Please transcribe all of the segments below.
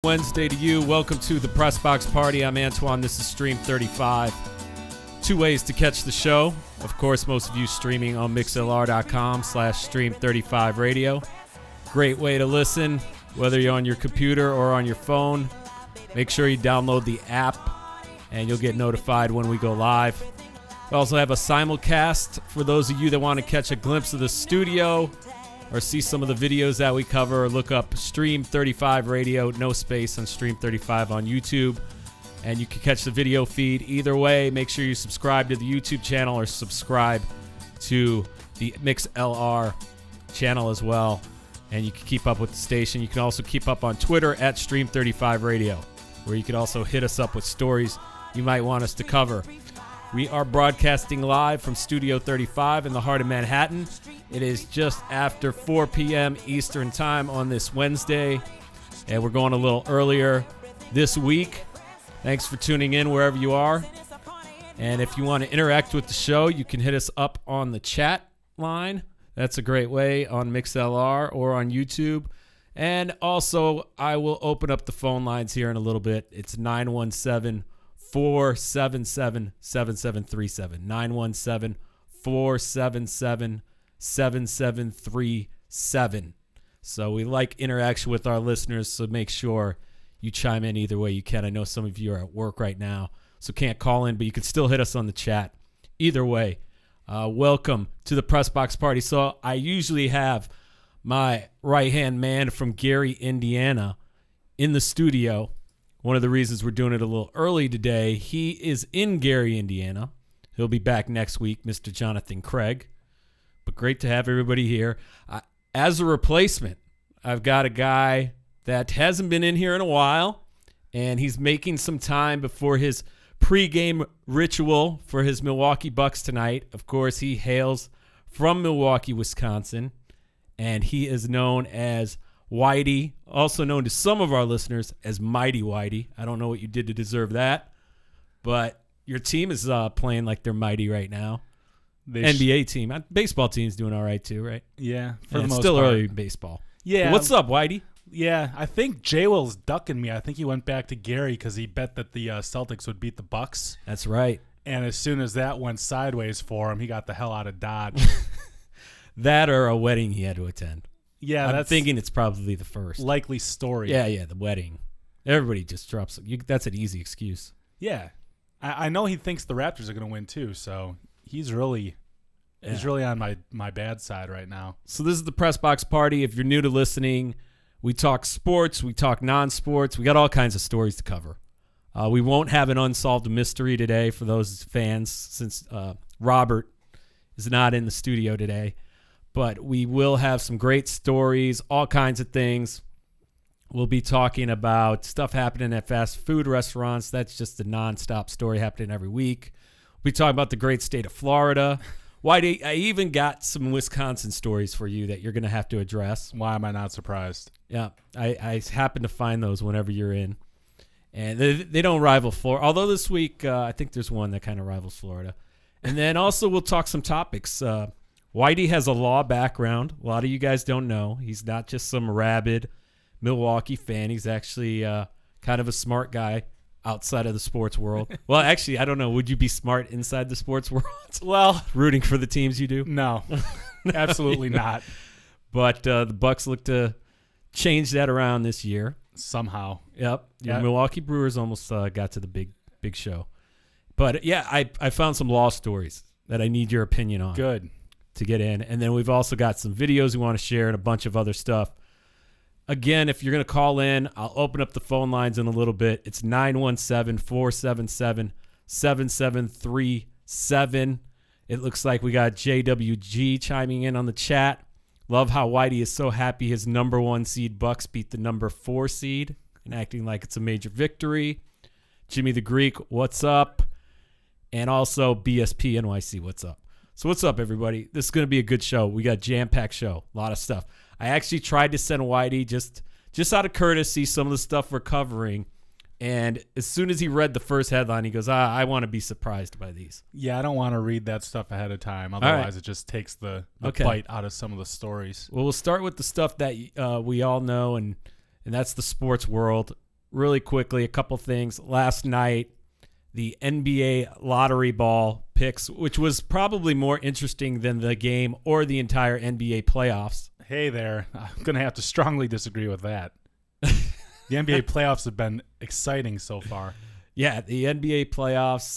Wednesday to you. Welcome to the Press Box Party. I'm Antoine. This is Stream 35. Two ways to catch the show. Of course, most of you streaming on mixlr.com/stream35radio. Great way to listen, whether you're on your computer or on your phone. Make sure you download the app, and you'll get notified when we go live. We also have a simulcast for those of you that want to catch a glimpse of the studio or see some of the videos that we cover. Look up Stream 35 Radio, no space on Stream 35 on YouTube, and you can catch the video feed. Either way, make sure you subscribe to the YouTube channel or subscribe to the MixLR channel as well, and you can keep up with the station. You can also keep up on Twitter at Stream 35 Radio, where you can also hit us up with stories you might want us to cover. We are broadcasting live from Studio 35 in the heart of Manhattan. It is just after 4 p.m. Eastern Time on this Wednesday, and we're going a little earlier this week. Thanks for tuning in wherever you are. And if you want to interact with the show, you can hit us up on the chat line. That's a great way on MixLR or on YouTube. And also, I will open up the phone lines here in a little bit. It's 917-477-7737. 917-477-7737. So we like interaction with our listeners, so make sure you chime in either way you can. I know some of you are at work right now, so can't call in, but you can still hit us on the chat. Either way, welcome to the Press Box Party. So I usually have my right-hand man from Gary, Indiana, in the studio. One of the reasons we're doing it a little early today, he is in Gary, Indiana. He'll be back next week, Mr. Jonathan Craig. But great to have everybody here. As a replacement, I've got a guy that hasn't been in here in a while, and he's making some time before his pregame ritual for his Milwaukee Bucks tonight. Of course, he hails from Milwaukee, Wisconsin, and he is known as Whitey, also known to some of our listeners as Mighty Whitey. I don't know what you did to deserve that, but your team is playing like they're mighty right now. NBA team. Baseball team's doing all right too, right? Yeah, for the it's most still part. early in baseball. Yeah. What's up, Whitey? Yeah, I think J-Will's ducking me. I think he went back to Gary because he bet that the Celtics would beat the Bucks. That's right. And as soon as that went sideways for him, he got the hell out of Dodge. That or a wedding he had to attend. Yeah, I'm that's thinking it's probably the first. likely story. Yeah, the wedding. Everybody just drops it. That's an easy excuse. Yeah. I know he thinks the Raptors are going to win too, so he's really on my bad side right now. So this is the Press Box Party. If you're new to listening, we talk sports, we talk non-sports. We got all kinds of stories to cover. We won't have an unsolved mystery today for those fans since Robert is not in the studio today. But we will have some great stories, all kinds of things. We'll be talking about stuff happening at fast food restaurants. That's just a nonstop story happening every week. We'll be talking about the great state of Florida. Whitey, I even got some Wisconsin stories for you that you're going to have to address. Why am I not surprised? Yeah, I happen to find those whenever you're in. And they don't rival Florida. Although this week, I think there's one that kind of rivals Florida. And then also we'll talk some topics. Whitey has a law background. A lot of you guys don't know. He's not just some rabid Milwaukee fan. He's actually kind of a smart guy outside of the sports world. Well, actually, I don't know. Would you be smart inside the sports world? Well, rooting for the teams you do? No, absolutely not. But the Bucks look to change that around this year. Somehow. Yep. Your Yep. Milwaukee Brewers almost got to the big show. But, yeah, I found some law stories that I need your opinion on. Good. To get in. And then we've also got some videos we want to share and a bunch of other stuff. Again, if you're going to call in, I'll open up the phone lines in a little bit. It's 917-477-7737. It looks like we got JWG chiming in on the chat. Love how Whitey is so happy his number 1 seed Bucks beat the number 4 seed and acting like it's a major victory. Jimmy the Greek, what's up? And also BSP NYC, what's up? So what's up, everybody? This is going to be a good show. We got a jam-packed show, a lot of stuff. I actually tried to send Whitey just out of courtesy some of the stuff we're covering. And as soon as he read the first headline, he goes, I want to be surprised by these. Yeah, I don't want to read that stuff ahead of time. Otherwise, It just takes the bite out of some of the stories. Well, we'll start with the stuff that we all know, and that's the sports world. really quickly, a couple things. Last night, the NBA lottery ball picks, which was probably more interesting than the game or the entire NBA playoffs. Hey there. I'm going to have to strongly disagree with that. The NBA playoffs have been exciting so far. Yeah, the NBA playoffs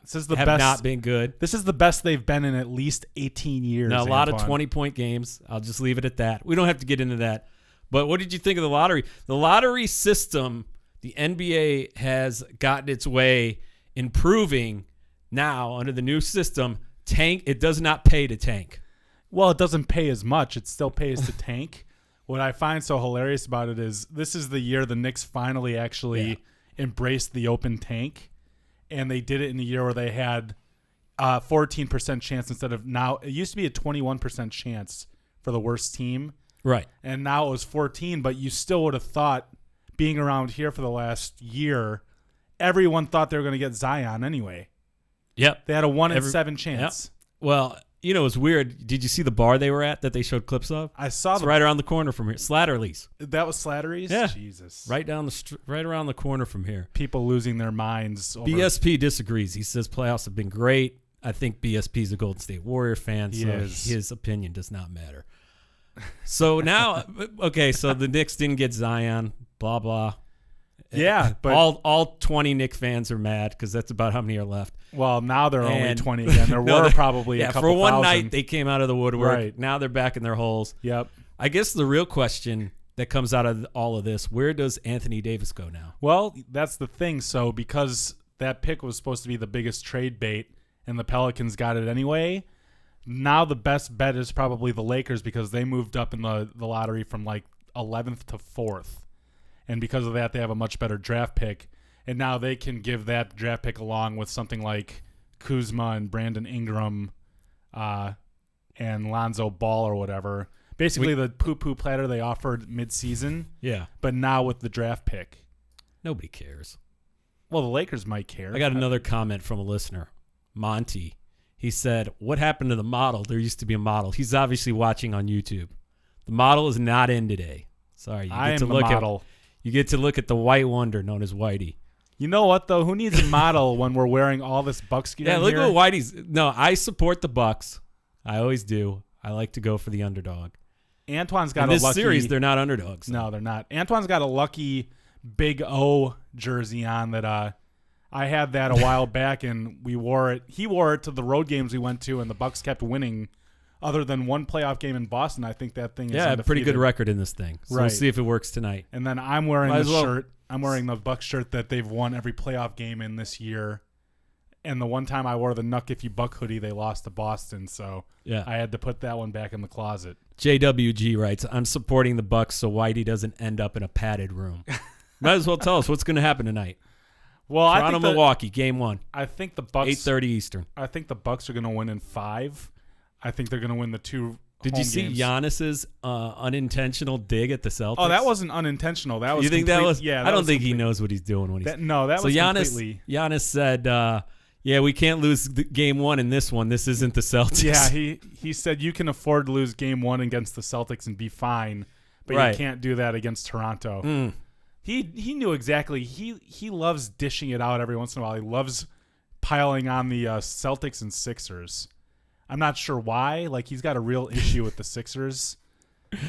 This is the have best, not been good. This is the best they've been in at least 18 years. Now, a lot of Antoine. 20-point games. I'll just leave it at that. We don't have to get into that. But what did you think of the lottery? The lottery system, the NBA has gotten its way improving now under the new system. It does not pay to tank. Well, it doesn't pay as much. It still pays to tank. What I find so hilarious about it is this is the year the Knicks finally actually embraced the open tank, and they did it in a year where they had 14% chance instead of now. It used to be a 21% chance for the worst team, Right. and now it was 14. But you still would have thought, being around here for the last year, everyone thought they were going to get Zion anyway. Yep. They had a 1 in 7 chance. Well, you know, it was weird. Did you see the bar they were at that they showed clips of? I saw It's right around the corner from here. Slattery's. that was Slattery's. Yeah. Jesus. Right around the corner from here. People losing their minds. Over BSP disagrees. He says playoffs have been great. I think BSP's a Golden State Warrior fan, He so is. his opinion does not matter. So now, okay, so the Knicks didn't get Zion, blah, blah. Yeah, but all 20 Knicks fans are mad because that's about how many are left. well, now they're only And- 20 again. There No, were probably a couple for one thousand. night they came out of the woodwork. Right. Now they're back in their holes. Yep. I guess the real question that comes out of all of this, where does Anthony Davis go now? Well, that's the thing. So because that pick was supposed to be the biggest trade bait and the Pelicans got it anyway, now the best bet is probably the Lakers because they moved up in the lottery from like 11th to 4th. And because of that, they have a much better draft pick. And now they can give that draft pick along with something like Kuzma and Brandon Ingram and Lonzo Ball or whatever. Basically, the poo-poo platter they offered midseason, Yeah. but now with the draft pick. Nobody cares. Well, the Lakers might care. I got another comment from a listener, Monty. He said, what happened to the model? There used to be a model. He's obviously watching on YouTube. The model is not in today. Sorry. I am the model. You get to look at the white wonder known as Whitey. You know what, though? Who needs a model when we're wearing all this Bucks gear? Yeah, in look here? at what Whitey's. No, I support the Bucks. I always do. I like to go for the underdog. Antoine's got In a this lucky series, they're not underdogs. No, they're not. Antoine's got a lucky Big O jersey on that I had that a while back, and we wore it. He wore it to the road games we went to, and the Bucks kept winning. Other than one playoff game in Boston, I think that thing is Yeah, a pretty good undefeated. record in this thing. So we'll Right. see if it works tonight. And then I'm wearing Might the as well. shirt. I'm wearing the Bucks shirt that they've won every playoff game in this year. And the one time I wore the Nuck If You Buck hoodie, they lost to Boston, so Yeah. I had to put that one back in the closet. JWG writes, I'm supporting the Bucks so Whitey doesn't end up in a padded room. Might as well tell us what's going to happen tonight. Well, Toronto, Milwaukee, game 1, I think the Bucks. 8:30 Eastern. I think the Bucks are going to win in 5. I think they're going to win the 2. Did you home see games. Giannis's unintentional dig at the Celtics? Oh, that wasn't unintentional. That was. You think that complete- was? Yeah. I don't think he knows what he's doing when he's. That, no, that so was Giannis, completely. Giannis said, "Yeah, we can't lose game 1 in this one. This isn't the Celtics." Yeah, he said you can afford to lose game 1 against the Celtics and be fine, but Right. you can't do that against Toronto. Mm. He knew exactly. He loves dishing it out every once in a while. He loves piling on the Celtics and Sixers. I'm not sure why. Like he's got a real issue with the Sixers.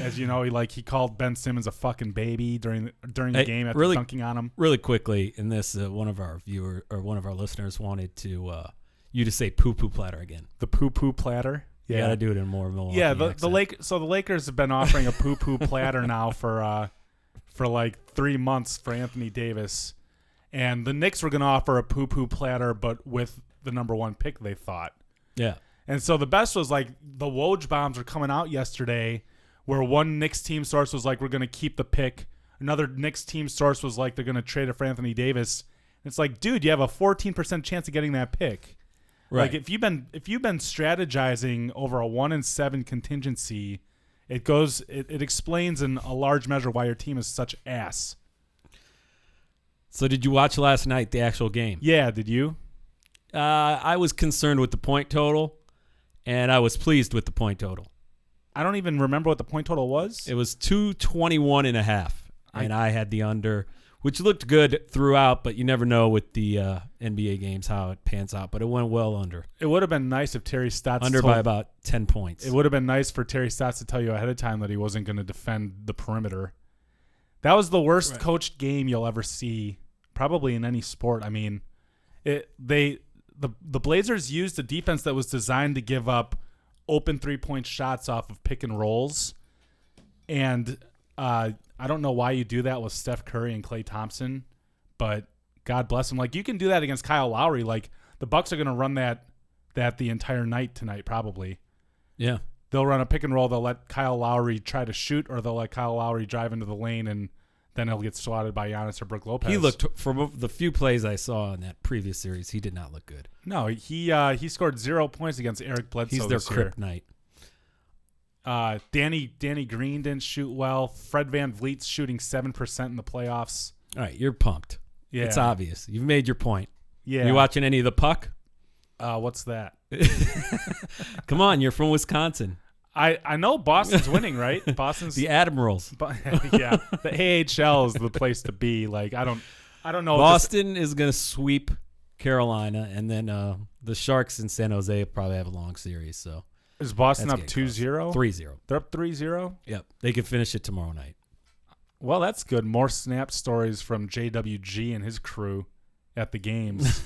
As you know, he called Ben Simmons a fucking baby during the Hey, game after really- dunking on him. Really quickly, in this, one of our listeners wanted you to say "poo poo platter" again. The poo poo platter. You gotta do it in more Milwaukee Yeah, accent. the Lakers have been offering a poo poo platter now for like 3 months for Anthony Davis, and the Knicks were going to offer a poo poo platter, but with the number 1 pick, they thought. Yeah. And so the best was like the Woj bombs were coming out yesterday, where one Knicks team source was like, we're going to keep the pick. Another Knicks team source was like, they're going to trade it for Anthony Davis. It's like, dude, you have a 14% chance of getting that pick. Right. Like if you've been strategizing over a 1 in 7 contingency, it explains in a large measure why your team is such ass. So did you watch last night, the actual game? Yeah, did you? I was concerned with the point total, and I was pleased with the point total. I don't even remember what the point total was. It was 221.5, and I had the under. which looked good throughout, but you never know with the NBA games how it pans out. But it went well under. It would have been nice if Terry Stotts By about 10 points. It would have been nice for Terry Stotts to tell you ahead of time that he wasn't going to defend the perimeter. That was the worst coached game you'll ever see, probably in any sport. I mean, the Blazers used a defense that was designed to give up open 3-point shots off of pick and rolls, and I don't know why you do that with Steph Curry and Klay Thompson, but God bless him. Like, you can do that against Kyle Lowry. Like, the Bucks are going to run that the entire night tonight, probably. Yeah. They'll run a pick and roll. They'll let Kyle Lowry try to shoot, or they'll let Kyle Lowry drive into the lane, and then he'll get swatted by Giannis or Brook Lopez. He looked, from the few plays I saw in that previous series, he did not look good. No, he scored 0 points against Eric Bledsoe. He's their this year. kryptonite. Danny Green didn't shoot well. Fred VanVleet's shooting 7% in the playoffs. All right, you're pumped. Yeah. It's obvious. You've made your point. Yeah. You watching any of the puck? What's that? Come on, you're from Wisconsin. I know Boston's winning, right? Boston's The Admirals. yeah. The AHL is the place to be. Like, I don't know. Boston is going to sweep Carolina, and then the Sharks in San Jose probably have a long series. So is Boston that's up getting 2-0? 3-0. They're up 3-0? Yep. They can finish it tomorrow night. Well, that's good. More snap stories from JWG and his crew at the games.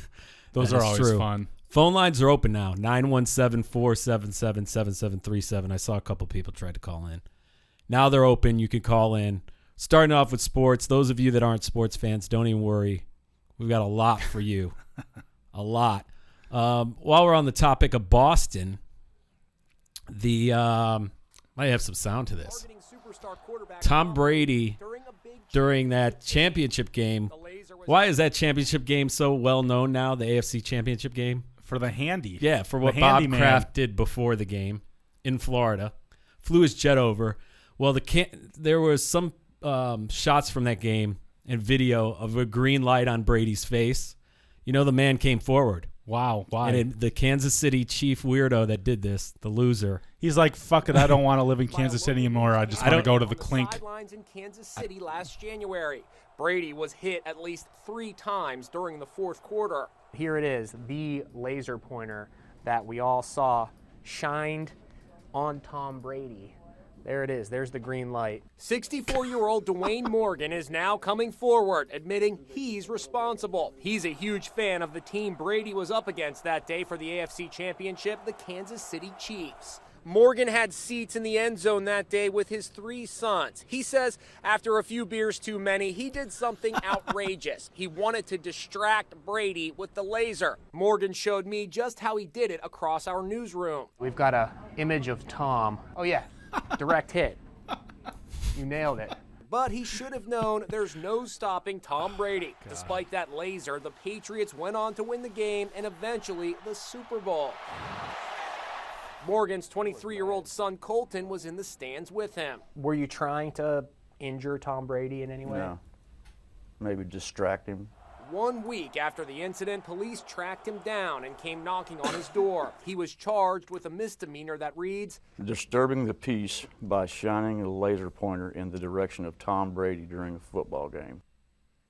Those That are is always true. fun. Phone lines are open now, 917-477-7737. I saw a couple people try to call in. Now they're open. You can call in. Starting off with sports, those of you that aren't sports fans, don't even worry. We've got a lot for you. A lot. While we're on the topic of Boston, might have some sound to this. Tom Brady, during that championship game, why is that championship game so well known now, the AFC championship game? For the handy. Yeah, for what Bob handyman. Kraft did before the game in Florida. Flew his jet over. Well, there was some shots from that game and video of a green light on Brady's face. You know, the man came forward. Wow. Why? And the Kansas City chief weirdo that did this, the loser. He's like, fuck it, I don't want to live in Kansas City anymore. I just want to go to the clink. Sidelines in Kansas City last January. Brady was hit at least 3 times during the fourth quarter. Here it is, the laser pointer that we all saw shined on Tom Brady. There it is. There's the green light. 64-year-old Dwayne Morgan is now coming forward, admitting he's responsible. He's a huge fan of the team Brady was up against that day for the AFC Championship, the Kansas City Chiefs. Morgan had seats in the end zone that day with his 3 sons. He says after a few beers too many, he did something outrageous. He wanted to distract Brady with the laser. Morgan showed me just how he did it across our newsroom. We've got a image of Tom. Oh yeah, direct hit. You nailed it. But he should have known there's no stopping Tom Brady. God. Despite that laser, the Patriots went on to win the game and eventually the Super Bowl. Morgan's 23-year-old son Colton was in the stands with him. Were you trying to injure Tom Brady in any way? No. Maybe distract him. 1 week after the incident, police tracked him down and came knocking on his door. He was charged with a misdemeanor that reads, disturbing the peace by shining a laser pointer in the direction of Tom Brady during a football game.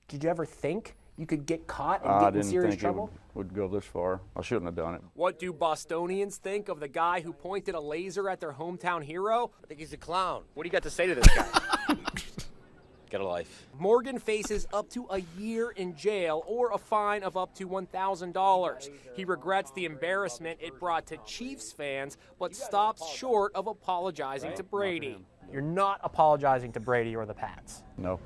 Did you ever think you could get caught and get in serious trouble? I didn't think it would go this far. I shouldn't have done it. What do Bostonians think of the guy who pointed a laser at their hometown hero? I think he's a clown. What do you got to say to this guy? Get a life. Morgan faces up to a year in jail or a fine of up to $1,000. He regrets the embarrassment it brought to Chiefs fans, but stops short of apologizing to Brady. You're not apologizing to Brady or the Pats. No.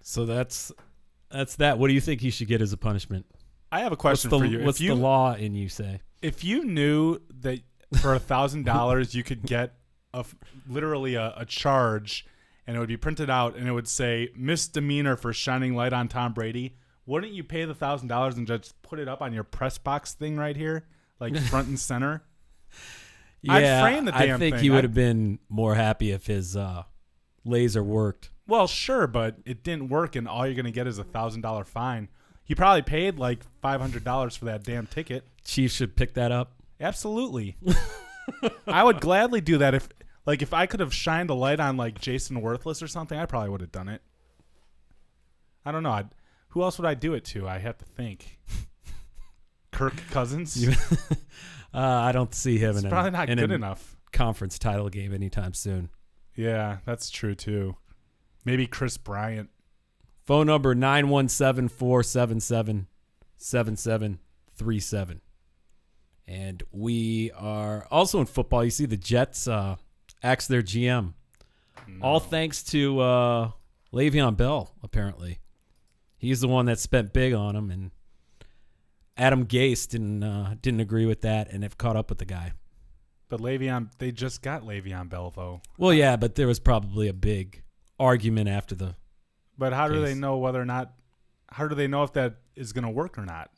So that's that. What do you think he should get as a punishment? I have a question for you. What's the law in you say? If you knew that for $1,000 you could get literally a charge, and it would be printed out, and it would say misdemeanor for shining light on Tom Brady, wouldn't you pay the $1,000 and just put it up on your press box thing right here, like front and center? Yeah, I'd frame the damn thing. I think he would have been more happy if his laser worked. Well, sure, but it didn't work, and all you're going to get is a $1,000 fine. He probably paid like $500 for that damn ticket. Chiefs should pick that up. Absolutely. I would gladly do that if, Like, if I could have shined a light on, like, Jason Worthless or something, I probably would have done it. I don't know. Who else would I do it to? I have to think. Kirk Cousins? I don't see him It's in probably not good a enough. conference title game anytime soon. Yeah, that's true, too. Maybe Chris Bryant. Phone number 917-477-7737. And we are also in football. You see the Jets axe their GM. No. All thanks to Le'Veon Bell, apparently. He's the one that spent big on him, and Adam Gase didn't agree with that and have caught up with the guy. But they just got Le'Veon Bell, though. Well, yeah, but there was probably a big argument after the But how do case. they know whether or not – how do they know if that is going to work or not?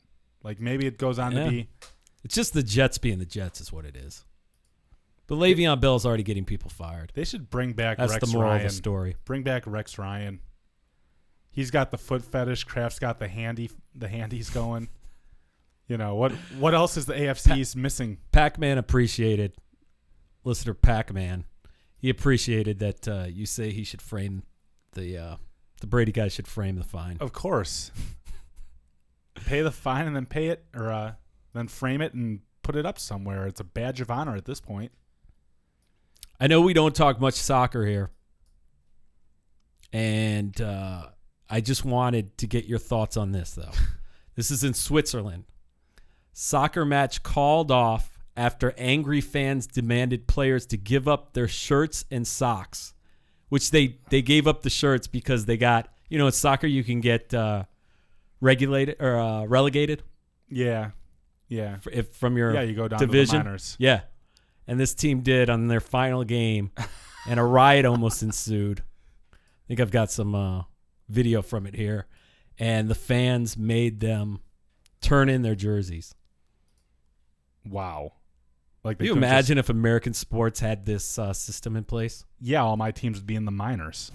Like, maybe it goes on to be – It's just the Jets being the Jets is what it is. But Le'Veon Bell's already getting people fired. they should bring back That's Rex the moral Ryan. of the story. Bring back Rex Ryan. He's got the foot fetish. Kraft's got the handies going. You know, what else is the AFC East missing? Pac-Man appreciated, listener Pac-Man, he appreciated that you say he should frame the Brady guy should frame the fine. Of course. Pay the fine and then pay it, or then frame it and put it up somewhere. It's a badge of honor at this point. I know we don't talk much soccer here, and I just wanted to get your thoughts on this, though. This is in Switzerland. Soccer match called off after angry fans demanded players to give up their shirts and socks, which they gave up the shirts because they got, in soccer you can get regulated or relegated. Yeah. If from your you go down division. to the minors. Yeah. And this team did on their final game, and a riot almost ensued. I think I've got some video from it here. And the fans made them turn in their jerseys. Wow. Like, Can you imagine if American sports had this system in place? Yeah, all my teams would be in the minors.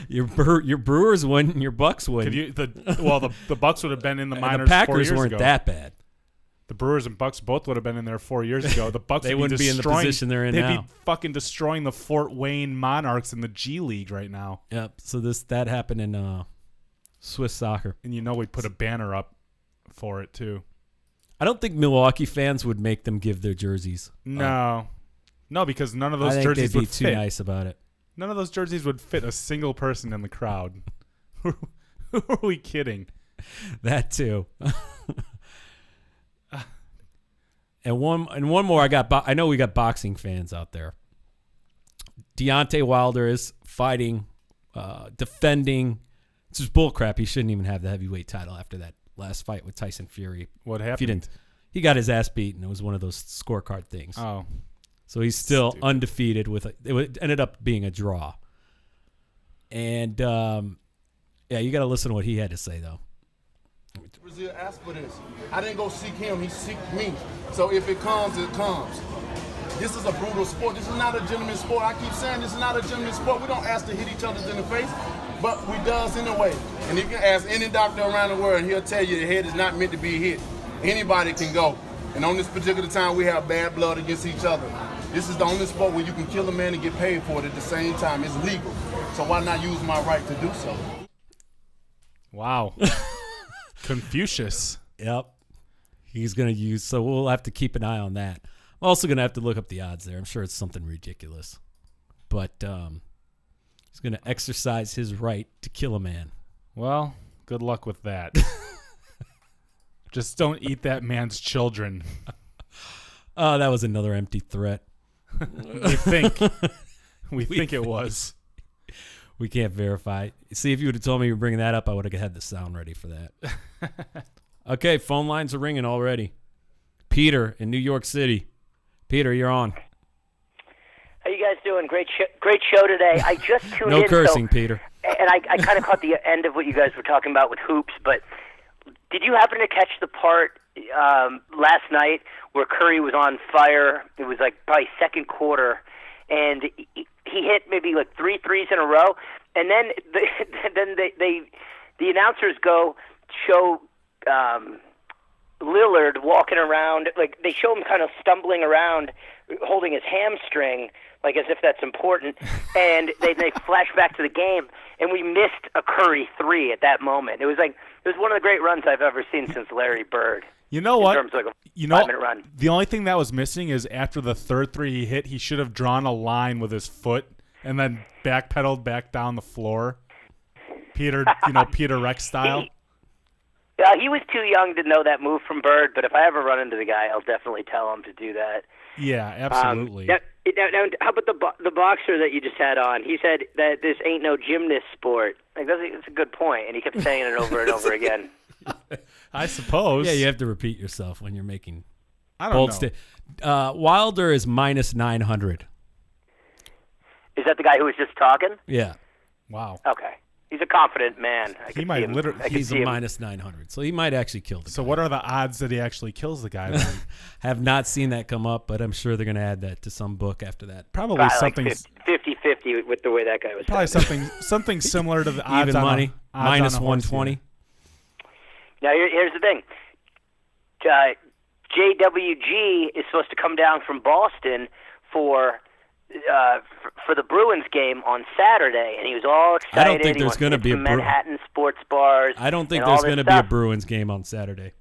Your Brewers win, and your Bucks win. The Bucks would have been in the And minors. the Packers 4 years weren't ago. that bad. The Brewers and Bucks both would have been in there 4 years ago. The Bucks They wouldn't be in the position they're in they'd now. be fucking destroying the Fort Wayne Monarchs in the G League right now. Yep. So that happened in Swiss soccer. And we'd put a banner up for it too. I don't think Milwaukee fans would make them give their jerseys. No, because none of I those think jerseys they'd be would too fit. nice about it. None of those jerseys would fit a single person in the crowd. Who are we kidding? That too. And one more. I know we got boxing fans out there. Deontay Wilder is fighting, defending. It's just bullcrap. He shouldn't even have the heavyweight title after that last fight with Tyson Fury. What happened? If he didn't, he got his ass beaten. It was one of those scorecard things. Oh, so he's still stupid. undefeated it ended up being a draw. And you got to listen to what he had to say though. Brazil asked for this. I didn't go seek him, he seeked me. So if it comes, it comes. This is a brutal sport. This is not a gentleman's sport. I keep saying this is not a gentleman's sport. We don't ask to hit each other in the face, but we does anyway. And you can ask any doctor around the world, he'll tell you the head is not meant to be hit. Anybody can go. And on this particular time, we have bad blood against each other. This is the only sport where you can kill a man and get paid for it at the same time. It's legal. So why not use my right to do so? wow. Confucius. Yep. He's going to use, so we'll have to keep an eye on that. I'm also going to have to look up the odds there. I'm sure it's something ridiculous. But he's going to exercise his right to kill a man. Well, good luck with that. Just don't eat that man's children. Oh, that was another empty threat. We think. We think it was. We can't verify. See, if you would have told me you were bringing that up, I would have had the sound ready for that. Okay, phone lines are ringing already. Peter in New York City. Peter, you're on. How you guys doing? Great show today. I just tuned in. No cursing, Peter. And I kind of caught the end of what you guys were talking about with hoops, but did you happen to catch the part last night where Curry was on fire? It was like probably second quarter, and he hit maybe like 3 threes in a row, and then the announcers go show Lillard walking around, like they show him kind of stumbling around holding his hamstring, like as if that's important. And they flash back to the game, and we missed a Curry 3 at that moment. It was one of the great runs I've ever seen since Larry Bird. You know what? In terms of like a 5-minute run. The only thing that was missing is after the third 3 he hit, he should have drawn a line with his foot and then backpedaled back down the floor. Peter Rex style. He was too young to know that move from Bird, but if I ever run into the guy, I'll definitely tell him to do that. Yeah, absolutely. Now, how about the boxer that you just had on? He said that this ain't no gymnast sport. Like that's a good point, and he kept saying it over and over again. I suppose. Yeah, you have to repeat yourself when you're making I bold don't sta- know. Wilder is minus 900. Is that the guy who was just talking? Yeah. Wow. Okay. He's a confident man. He might literally. He's a minus 900, so he might actually kill the guy. So what are the odds that he actually kills the guy then? Have not seen that come up, but I'm sure they're going to add that to some book after that. Probably something like 50-50 with the way that guy was. Probably something similar to the odds even on money, minus 120. Now here's the thing. JWG is supposed to come down from Boston for the Bruins game on Saturday, and he was all excited. I don't think there's going to be a Manhattan sports bars. I don't think there's going to be a Bruins game on Saturday.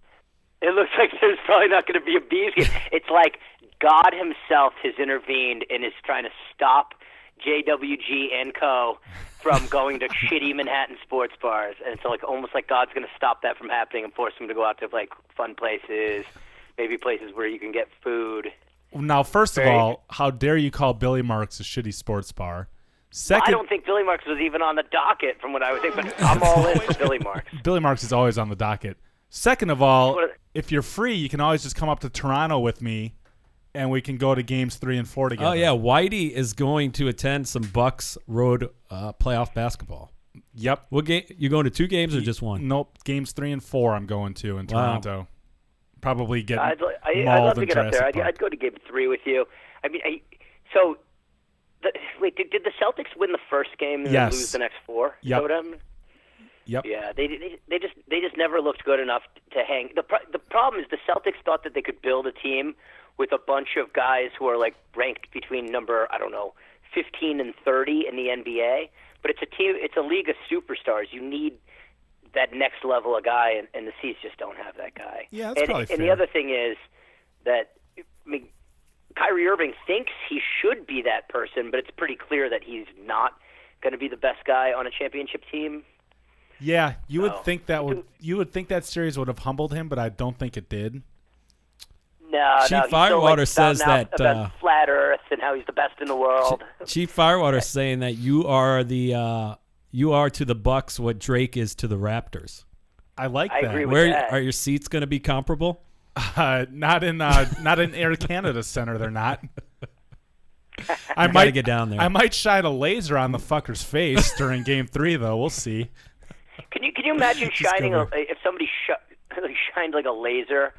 It looks like there's probably not going to be a Bees game. It's like God himself has intervened and is trying to stop JWG and Co. from going to shitty Manhattan sports bars, and it's like almost like God's going to stop that from happening and force them to go out to like fun places, maybe places where you can get food. Now, first of all, how dare you call Billy Marks a shitty sports bar? Second, I don't think Billy Marks was even on the docket from what I was thinking, but I'm all in for Billy Marks. Billy Marks is always on the docket. Second of all, if you're free, you can always just come up to Toronto with me, and we can go to games 3 and 4 together. Oh, yeah. Whitey is going to attend some Bucks road playoff basketball. Yep. You going to 2 games or just 1? Nope. Games 3 and 4 I'm going to in Toronto. Probably get I'd love to get up there. I'd go to game 3 with you. I mean, wait, did the Celtics win the first game and then lose the next 4? Yep. Yep. Yeah, they just never looked good enough to hang. The problem is the Celtics thought that they could build a team with a bunch of guys who are like ranked between number 15 and 30 in the NBA. But it's a league of superstars. You need that next level of guy, and the C's just don't have that guy. Yeah, that's probably fair. And the other thing is that Kyrie Irving thinks he should be that person, but it's pretty clear that he's not going to be the best guy on a championship team. Yeah, you would think that series would have humbled him, but I don't think it did. No, Chief Firewater says that about flat Earth and how he's the best in the world. Chief Firewater saying that you are to the Bucks what Drake is to the Raptors. I like that. I agree with that. Are your seats going to be comparable? Not in Air Canada Center. They're not. I might get down there. I might shine a laser on the fucker's face during Game 3, though. We'll see. Can you imagine shining if somebody shined like a laser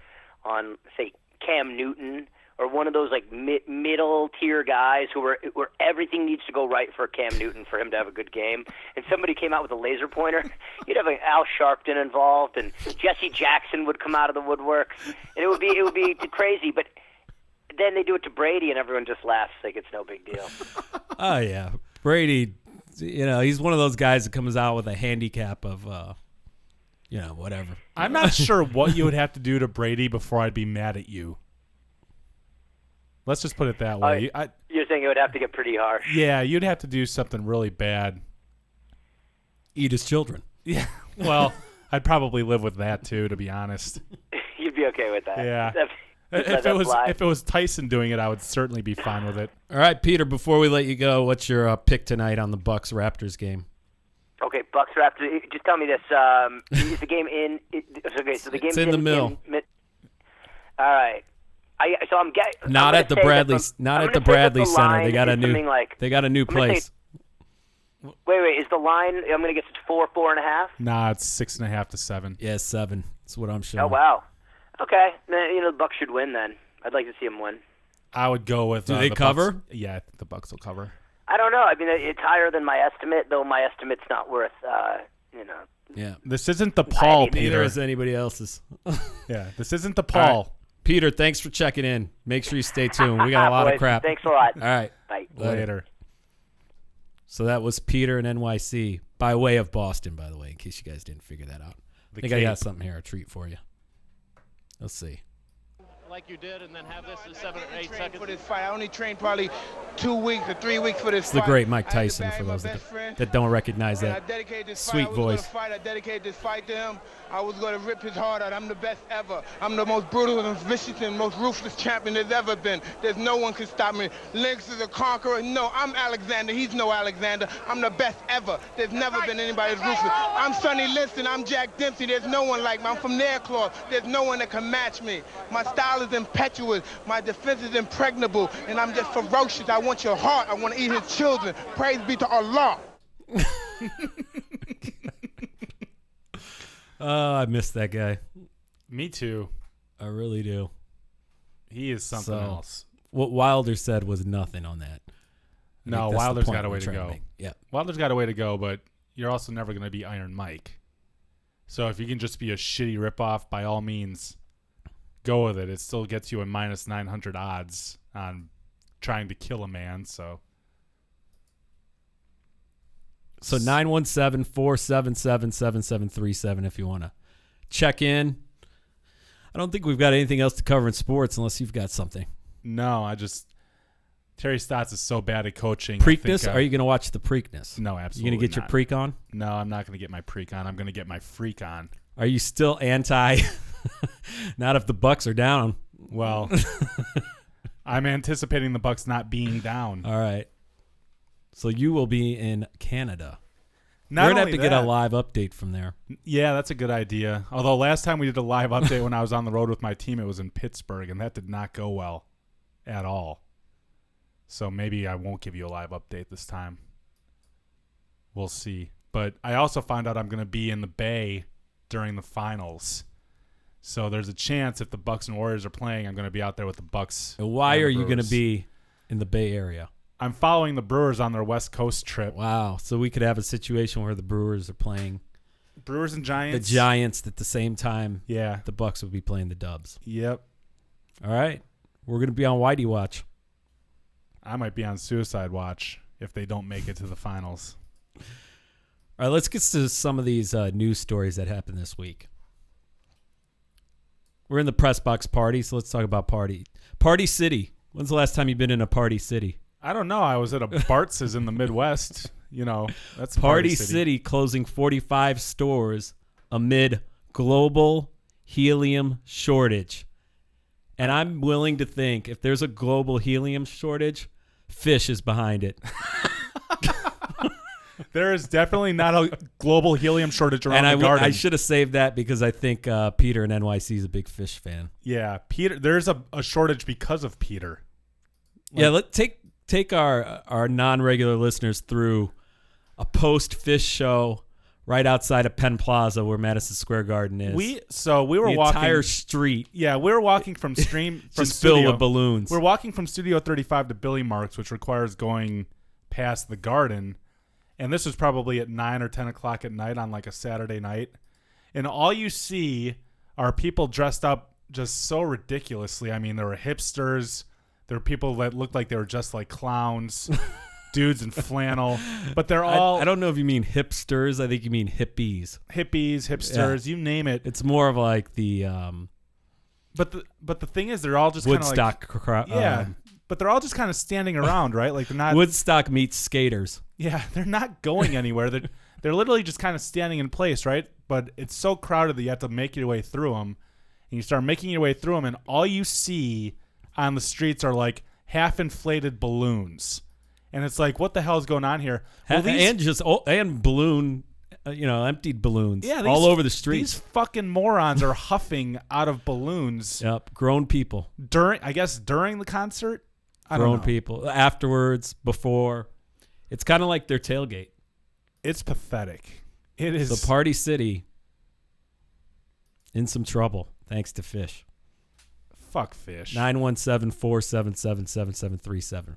on, say, Cam Newton or one of those like middle tier guys where everything needs to go right for Cam Newton for him to have a good game, and somebody came out with a laser pointer, you'd have Al Sharpton involved, and Jesse Jackson would come out of the woodwork, and it would be crazy. But then they do it to Brady, and everyone just laughs like it's no big deal. Oh yeah, Brady. He's one of those guys that comes out with a handicap of, whatever. I'm not sure what you would have to do to Brady before I'd be mad at you. Let's just put it that way. You're saying it would have to get pretty harsh. Yeah, you'd have to do something really bad. Eat his children. Yeah. Well, I'd probably live with that too, to be honest. You'd be okay with that. Yeah. If it was Tyson doing it, I would certainly be fine with it. All right, Peter. Before we let you go, what's your pick tonight on the Bucks Raptors game? Okay, Bucks Raptors. Just tell me this: is the game in? So the game's in the mill. All right. I'm getting not at the Bradley Center. They got a new place. Wait. Is the line? I'm going to guess it's 4.5. Nah, it's 6.5 to 7. Yeah, 7. That's what I'm showing. Oh wow. Okay, the Bucks should win then. I'd like to see them win. I would go with. Do they cover? Bucks. Yeah, I think the Bucks will cover. I don't know. I mean, it's higher than my estimate, though. My estimate's not worth, Yeah. This isn't the Paul, Peter. Neither is anybody else's. Yeah, this isn't the Paul. Right. Peter, thanks for checking in. Make sure you stay tuned. We got a lot of Boys, crap. Thanks a lot. All right. Bye. Later. So that was Peter in NYC by way of Boston, by the way, in case you guys didn't figure that out. I think I got something here, a treat for you. Let's see. Like you did, and then have this in 7 or 8 seconds. For this fight, I only trained probably 2 weeks or 3 weeks for this It's fight. the great Mike Tyson, for those that don't recognize that sweet voice. I dedicated this fight to him. I was going to rip his heart out. I'm the best ever. I'm the most brutal and vicious and most ruthless champion there's ever been. There's no one can stop me. Lynx is a conqueror. No, I'm Alexander. He's no Alexander. I'm the best ever. There's never been anybody as ruthless. I'm Sonny Liston. I'm Jack Dempsey. There's no one like me. I'm from Nairclaw. There's no one that can match me. My style is impetuous. My defense is impregnable. And I'm just ferocious. I want your heart. I want to eat his children. Praise be to Allah. Oh, I miss that guy. Me too. I really do. He is something else. What Wilder said was nothing on that. No, Wilder's got a way to go. Yeah. Wilder's got a way to go, but you're also never going to be Iron Mike. So if you can just be a shitty ripoff, by all means, go with it. It still gets you a minus 900 odds on trying to kill a man. So 917-477-7737 if you want to check in. I don't think we've got anything else to cover in sports unless you've got something. No, Terry Stotts is so bad at coaching. Preakness? Are you going to watch the Preakness? No, absolutely You going to get your Preak on? No, I'm not going to get my Preak on. I'm going to get my Freak on. Are you still anti? Not if the Bucks are down. Well, I'm anticipating the Bucks not being down. All right. So you will be in Canada. We're going to have to get a live update from there. Yeah, that's a good idea. Although last time we did a live update when I was on the road with my team, it was in Pittsburgh, and that did not go well at all. So maybe I won't give you a live update this time. We'll see. But I also found out I'm going to be in the Bay during the finals. So there's a chance if the Bucks and Warriors are playing, I'm going to be out there with the Bucks. And why are you going to be in the Bay Area? I'm following the Brewers on their West Coast trip. Wow. So we could have a situation where the Brewers are playing Brewers and Giants. The Giants at the same time. Yeah. The Bucks would be playing the Dubs. Yep. All right. We're going to be on Whitey Watch. I might be on Suicide Watch if they don't make it to the finals. All right, let's get to some of these news stories that happened this week. We're in the press box party, so let's talk about Party City. When's the last time you've been in a Party City? I don't know. I was at a Bartz's in the Midwest. You know, that's Party City closing 45 stores amid global helium shortage. And I'm willing to think if there's a global helium shortage, Fish is behind it. There is definitely not a global helium shortage around the garden. I should have saved that because I think Peter in NYC is a big Fish fan. Yeah, Peter. There's a shortage because of Peter. Yeah, let's take our non-regular listeners through a post-Fish show right outside of Penn Plaza where Madison Square Garden is. We were the walking entire street. Yeah, we were walking from just filled with balloons. We're walking from Studio 35 to Billy Marks, which requires going past the Garden. And this was probably at 9 or 10 o'clock at night on like a Saturday night. And all you see are people dressed up just so ridiculously. I mean, there were hipsters. There were people that looked like they were just like clowns, dudes in flannel. But they're all... I don't know if you mean hipsters. I think you mean hippies. Hipsters, you name it. It's more of like the... But the thing is, they're all just kind of like... Woodstock. Yeah, but they're all just kind of standing around, right? Like they're not... Woodstock meets skaters. Yeah, they're not going anywhere. They're literally just kind of standing in place, right? But it's so crowded that you have to make your way through them. And you start making your way through them, and all you see on the streets are like half-inflated balloons. And it's like, what the hell is going on here? Well, and balloon, emptied balloons all over the streets. These fucking morons are huffing out of balloons. Yep, grown people. During the concert? I don't know. Grown people. Afterwards, before. It's kind of like their tailgate. It's pathetic. It is. The Party City in some trouble, thanks to Fish. Fuck Fish. 917-477-7737.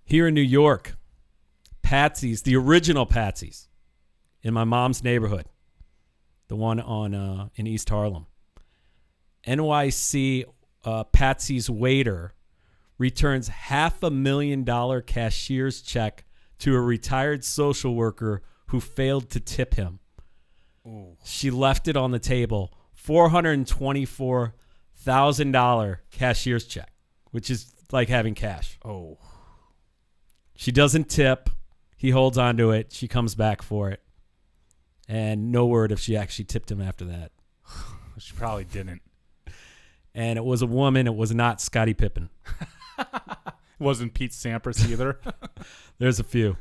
Here in New York, Patsy's, the original Patsy's, in my mom's neighborhood, the one on in East Harlem, NYC Patsy's waiter returns $500,000 cashier's check to a retired social worker who failed to tip him. Ooh. She left it on the table. $424,000 cashier's check, which is like having cash. Oh. She doesn't tip. He holds on to it. She comes back for it. And no word if she actually tipped him after that. She probably didn't. And it was a woman. It was not Scottie Pippen. Wasn't Pete Sampras either. There's a few.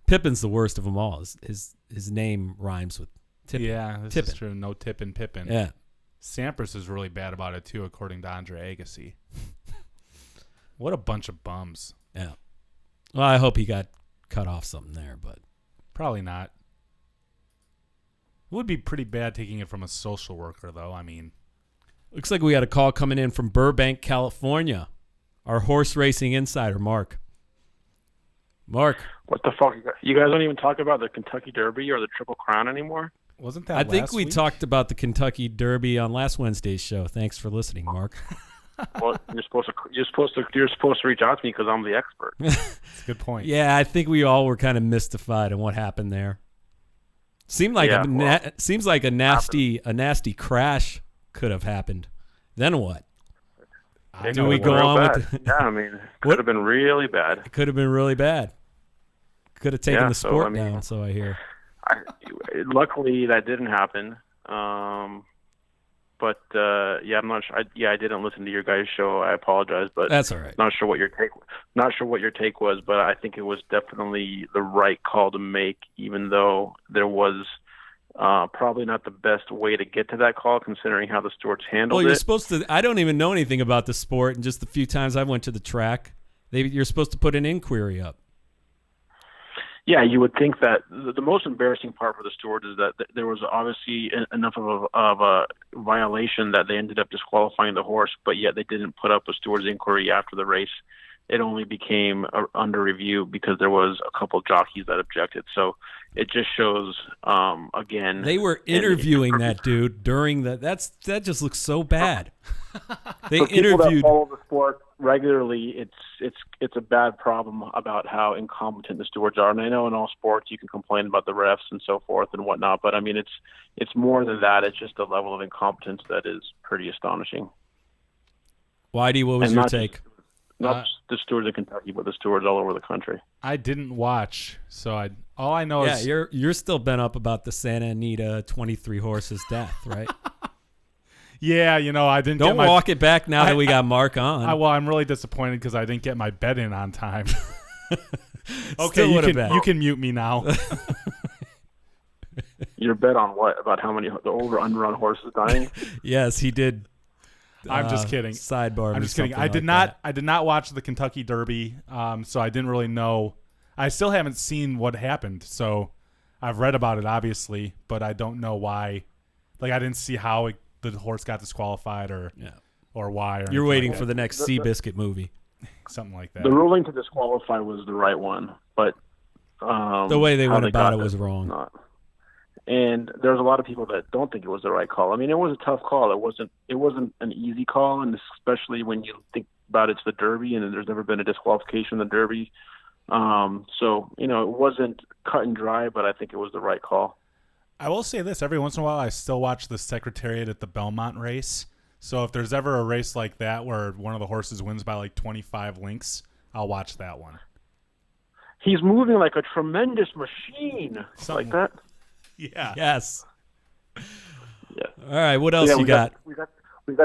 Pippen's the worst of them all. His name rhymes with Tippin. Yeah, this Tippin. is true. No Tippin Pippin. Yeah. Sampras is really bad about it, too, according to Andre Agassi. What a bunch of bums. Yeah. Well, I hope he got cut off something there, but probably not. It would be pretty bad taking it from a social worker, though. I mean, looks like we got a call coming in from Burbank, California. Our horse racing insider, Mark. Mark. What the fuck? You guys don't even talk about the Kentucky Derby or the Triple Crown anymore? Wasn't that I think last we week? talked about the Kentucky Derby on last Wednesday's show. Thanks for listening, Mark. Well, you're supposed to reach out to me because I'm the expert. That's a good point. Yeah, I think we all were kind of mystified on what happened there. Seemed like seems like a nasty crash could have happened. Then what? Do we go on with? Yeah, I mean, it could have been really bad. It could have been really bad. Could have taken the sport down. So I hear. Luckily, that didn't happen. But I'm not sure. I didn't listen to your guys' show. I apologize, but that's all right. Not sure what your take was, but I think it was definitely the right call to make, even though there was probably not the best way to get to that call, considering how the stewards handled it. Well, you're supposed to. I don't even know anything about the sport, and just the few times I went to the track, you're supposed to put an inquiry up. Yeah, you would think that the most embarrassing part for the stewards is that there was obviously enough of a violation that they ended up disqualifying the horse, but yet they didn't put up a stewards inquiry after the race. It only became under review because there was a couple of jockeys that objected. So it just shows, again. They were interviewing that dude during that just looks so bad. They for people interviewed. That follow the sport regularly, it's a bad problem about how incompetent the stewards are. And I know in all sports you can complain about the refs and so forth and whatnot, but I mean it's more than that. It's just a level of incompetence that is pretty astonishing. Whitey, what was your take? Not just the stewards in Kentucky, but the stewards all over the country. I didn't watch, so all I know is you're still bent up about the Santa Anita 23 horses death, right? Yeah, I didn't. Don't walk it back now that we got Mark on. I'm really disappointed because I didn't get my bet in on time. Okay, you can mute me now. Your bet on what? About how many the over/under on horses dying? Yes, he did. I'm just kidding. Sidebar. I'm just kidding. I did not watch the Kentucky Derby, so I didn't really know. I still haven't seen what happened, so I've read about it obviously, but I don't know why. Like I didn't see how the horse got disqualified or why. You're waiting for the next Seabiscuit movie, something like that. The ruling to disqualify was the right one, but the way they went about it was wrong. Not. And there's a lot of people that don't think it was the right call. I mean, it was a tough call. It wasn't an easy call, and especially when you think about it's the Derby, and there's never been a disqualification in the Derby. So it wasn't cut and dry, but I think it was the right call. I will say this: every once in a while, I still watch the Secretariat at the Belmont race. So if there's ever a race like that where one of the horses wins by like 25 lengths, I'll watch that one. He's moving like a tremendous machine, like that. Yeah. Yes. Yeah. All right. What else you got? We got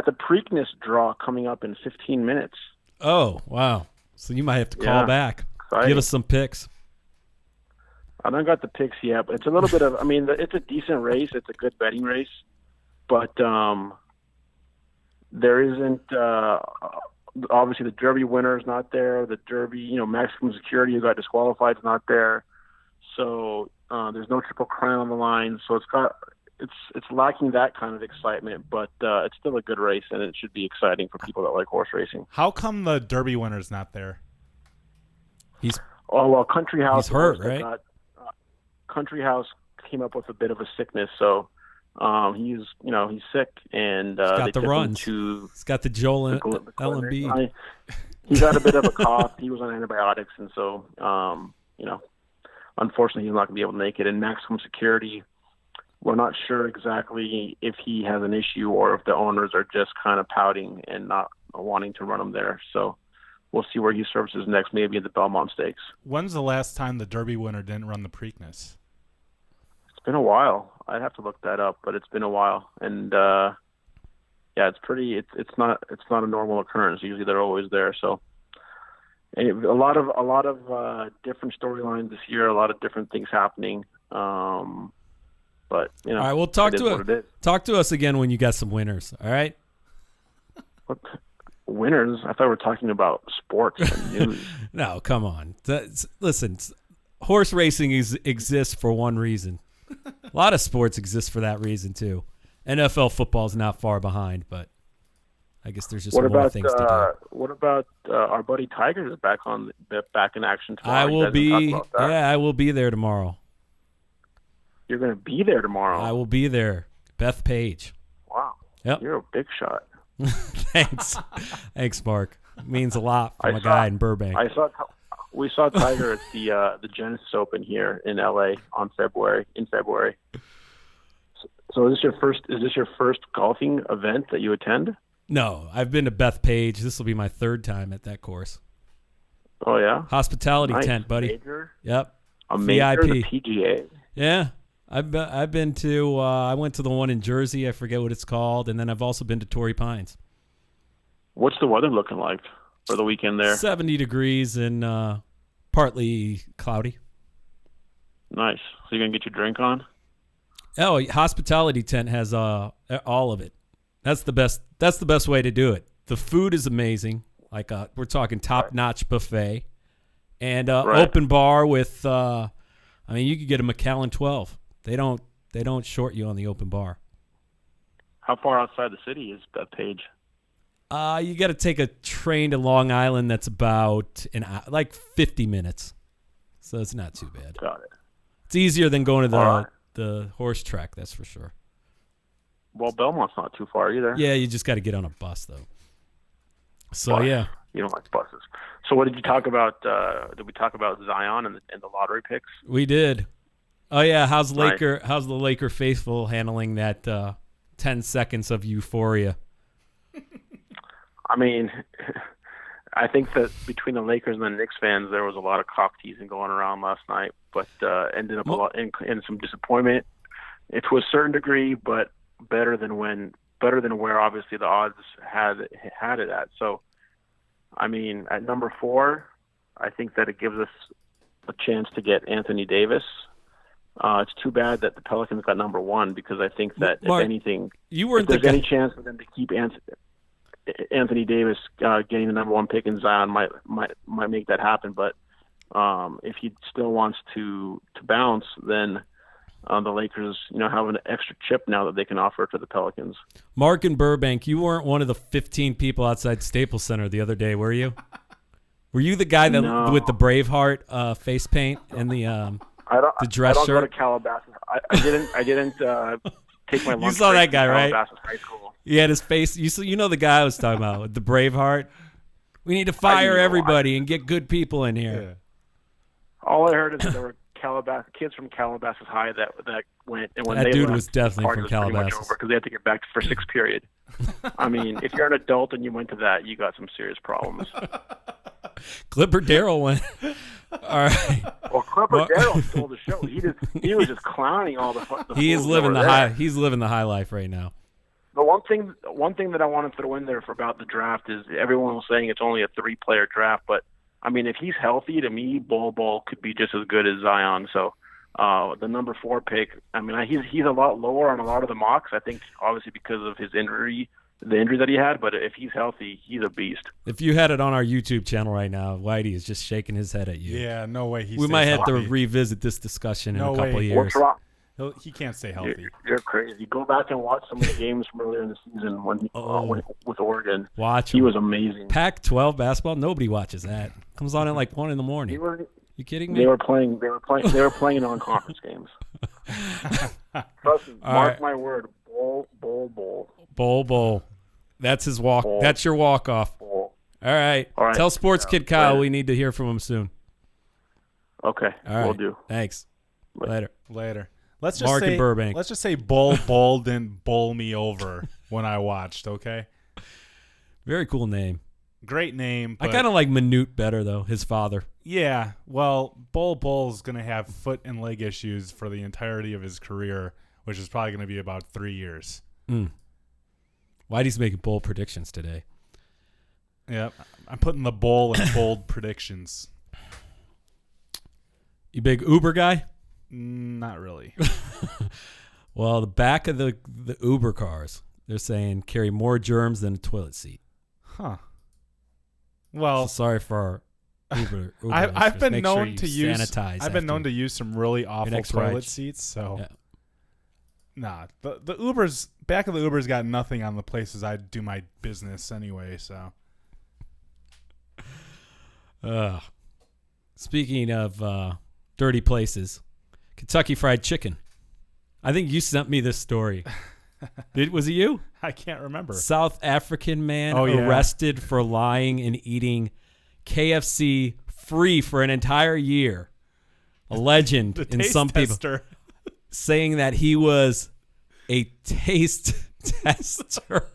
the Preakness draw coming up in 15 minutes. Oh wow! So you might have to call back. Exciting. Give us some picks. I don't got the picks yet, but it's a little bit of. I mean, it's a decent race. It's a good betting race, but there isn't. Obviously, the Derby winner is not there. The Derby, Maximum Security, who got disqualified, is not there. So there's no Triple Crown on the line. So it's lacking that kind of excitement, but it's still a good race, and it should be exciting for people that like horse racing. How come the Derby winner's not there? Country House. He's hurt, right? Country House came up with a bit of a sickness, so He's sick, and He's they got the took him runs. to He's got the Joel the Embiid. He got a bit of a cough. He was on antibiotics, and so unfortunately, he's not going to be able to make it. And maximum security, we're not sure exactly if he has an issue or if the owners are just kind of pouting and not wanting to run him there. So we'll see where he services next, maybe at the Belmont Stakes. When's the last time the Derby winner didn't run the Preakness? It's been a while. I'd have to look that up, but it's been a while. And it's not a normal occurrence. Usually they're always there. So and a lot of different storylines this year, a lot of different things happening. But All right, well, talk to us again when you got some winners. All right. What winners? I thought we were talking about sports and news. No, come on. Listen, horse racing exists for one reason. A lot of sports exist for that reason too. NFL football is not far behind, but I guess there's just more things to do. What about our buddy Tiger is back in action tomorrow? I will be there tomorrow. You're going to be there tomorrow? I will be there. Beth Page. Wow. Yep. You're a big shot. Thanks. Thanks, Mark. It means a lot from a guy in Burbank. We saw Tiger at the Genesis Open here in LA in February. So is this your first golfing event that you attend? No, I've been to Beth Page. This will be my third time at that course. Oh yeah. Hospitality nice. tent, buddy. Major? Yep. A major, VIP. the PGA. Yeah. I've been to I went to the one in Jersey, I forget what it's called, and then I've also been to Torrey Pines. What's the weather looking like for the weekend there? 70 degrees and partly cloudy. Nice. So you're going to get your drink on? Oh, hospitality tent has all of it. That's the best way to do it. The food is amazing. Like we're talking top-notch buffet and open bar with you could get a Macallan 12. They don't short you on the open bar. How far outside the city is Beth Page? You got to take a train to Long Island. That's about 50 minutes, so it's not too bad. Got it. It's easier than going to the horse track, that's for sure. Well, Belmont's not too far either. Yeah, you just got to get on a bus though. So bus. Yeah, you don't like buses. So what did you talk about? Did we talk about Zion and the lottery picks? We did. Oh yeah, how's the Nice. Laker faithful handling that 10 seconds of euphoria? I mean, I think that between the Lakers and the Knicks fans, there was a lot of cock teasing going around last night, but ended up a lot in some disappointment to a certain degree, but better than where obviously the odds had it at. So, I mean, at number 4, I think that it gives us a chance to get Anthony Davis. It's too bad that the Pelicans got number 1 because I think that Mark, if anything, if there's any chance for them to keep Anthony Davis getting the number 1 pick in Zion might make that happen. But if he still wants to bounce, then the Lakers, have an extra chip now that they can offer to the Pelicans. Mark in Burbank, you weren't one of the 15 people outside Staples Center the other day, were you? Were you the guy that with the Braveheart face paint and the dress shirt? I don't go to Calabasas. I didn't take my lunch. You saw break that guy, from right? Calabasas High School. He had his face. You know the guy I was talking about with the Braveheart. We need to fire everybody and get good people in here. Yeah. All I heard is that there were kids from Calabasas High that went, and when That they dude left, was definitely the party from was pretty much Calabasas. over because they had to get back for 6th period. I mean, if you're an adult and you went to that, you got some serious problems. Clipper Darrell went. All right. Well, Clipper Darrell stole the show. He was just clowning all the He is fools living over the there. high. He's living the high life right now. But one thing that I want to throw in there about the draft is everyone was saying it's only a 3-player draft, but I mean, if he's healthy, to me, Bol could be just as good as Zion. So the number 4 pick, I mean, he's a lot lower on a lot of the mocks. I think obviously because of his injury, the injury that he had. But if he's healthy, he's a beast. If you had it on our YouTube channel right now, Whitey is just shaking his head at you. Yeah, no way. We might have to revisit this discussion in a couple of years. What's wrong? He can't stay healthy. You're crazy. Go back and watch some of the games from earlier in the season when with Oregon. Watch he him. was amazing. Pac-12 basketball, nobody watches that. Comes on at like 1 a.m. You kidding me? They were playing non-conference games. Trust me, All mark right. my word. Bowl. Bowl. That's his walk. Bowl. That's your walk-off. Bowl. All right. All right. Tell Sports Kid Kyle Later. we need to hear from him soon. Okay, All right. will do. Thanks. Later. Let's just Mark say in Burbank. Let's just say Bull didn't bowl me over when I watched. Okay. Very cool name. Great name. I but- kind of like Manute better, though, his father. Yeah, well, Bull's going to have foot and leg issues for the entirety of his career, which is probably going to be about 3 years. Whitey's making bold predictions today. Yeah, I'm putting the Bull in bold predictions. You big Uber guy? Not really. Well, the back of the Uber cars, they're saying carry more germs than a toilet seat. Huh. Well, So sorry for our Uber I've listeners. been Make known sure you to use. sanitize I've been known after to use some really awful next toilet ride. seats. So, Yeah. nah, the Ubers back of the Ubers got nothing on the places I do my business anyway. So, Speaking of dirty places, Kentucky Fried Chicken. I think you sent me this story. Was it you? I can't remember. South African man Oh, yeah. arrested for lying and eating KFC free for an entire year. A legend The in taste some people tester. saying that he was a taste tester.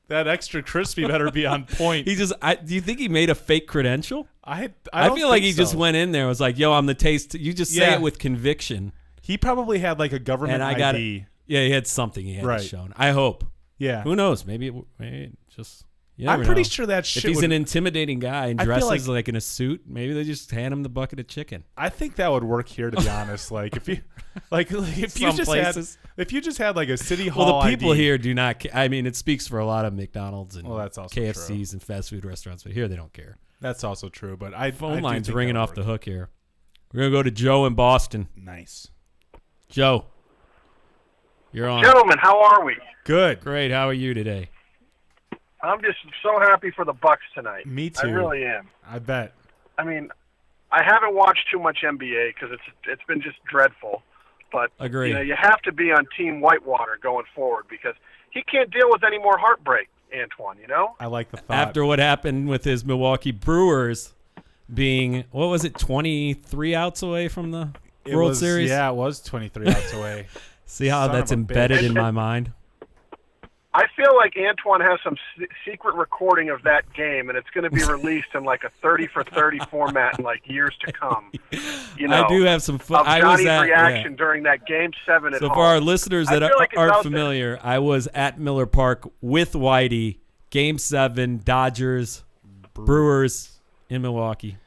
That extra crispy better be on point. He just do you think he made a fake credential? I feel like think he just so. went in there and was like, "Yo, I'm the taste." You just say Yeah. it with conviction. He probably had like a government And I ID. got it. Yeah, he had something he had Right. shown. I hope. Yeah. Who knows? Maybe it just. You I'm never pretty know. sure that if shit he's would- an intimidating guy and I feel dresses like- like in a suit, maybe they just hand him the bucket of chicken. I think that would work here, to be honest. Like if you, like if you Some just places. had like a city hall. Well, the people ID, here do not. I mean, it speaks for a lot of McDonald's and Well, that's also KFCs and fast food restaurants, but here they don't care. That's also true, but I Phone do line's think ringing that would off the work. hook here. We're gonna go to Joe in Boston. Nice. Joe, you're on. Gentlemen, how are we? Good. Great. How are you today? I'm just so happy for the Bucks tonight. Me I too. really am. I bet. I mean, I haven't watched too much NBA because it's been just dreadful. But Agree. you know, you have to be on Team Whitewater going forward because he can't deal with any more heartbreak, Antoine. You know. I like the thought. After what happened with his Milwaukee Brewers being, what was it, 23 outs away from the It World was- Series? Yeah, it was 23 outs away. See how Son that's of a embedded bitch. in my mind? I feel like Antoine has some secret recording of that game, and it's going to be released in like a 30 for 30 format in like years to come. You know, I do have some fun. of I was Johnny's at reaction yeah. during that Game 7 at So home. for our listeners I that feel like it's aren't out there. familiar, I was at Miller Park with Whitey, Game 7, Dodgers, Brewers in Milwaukee.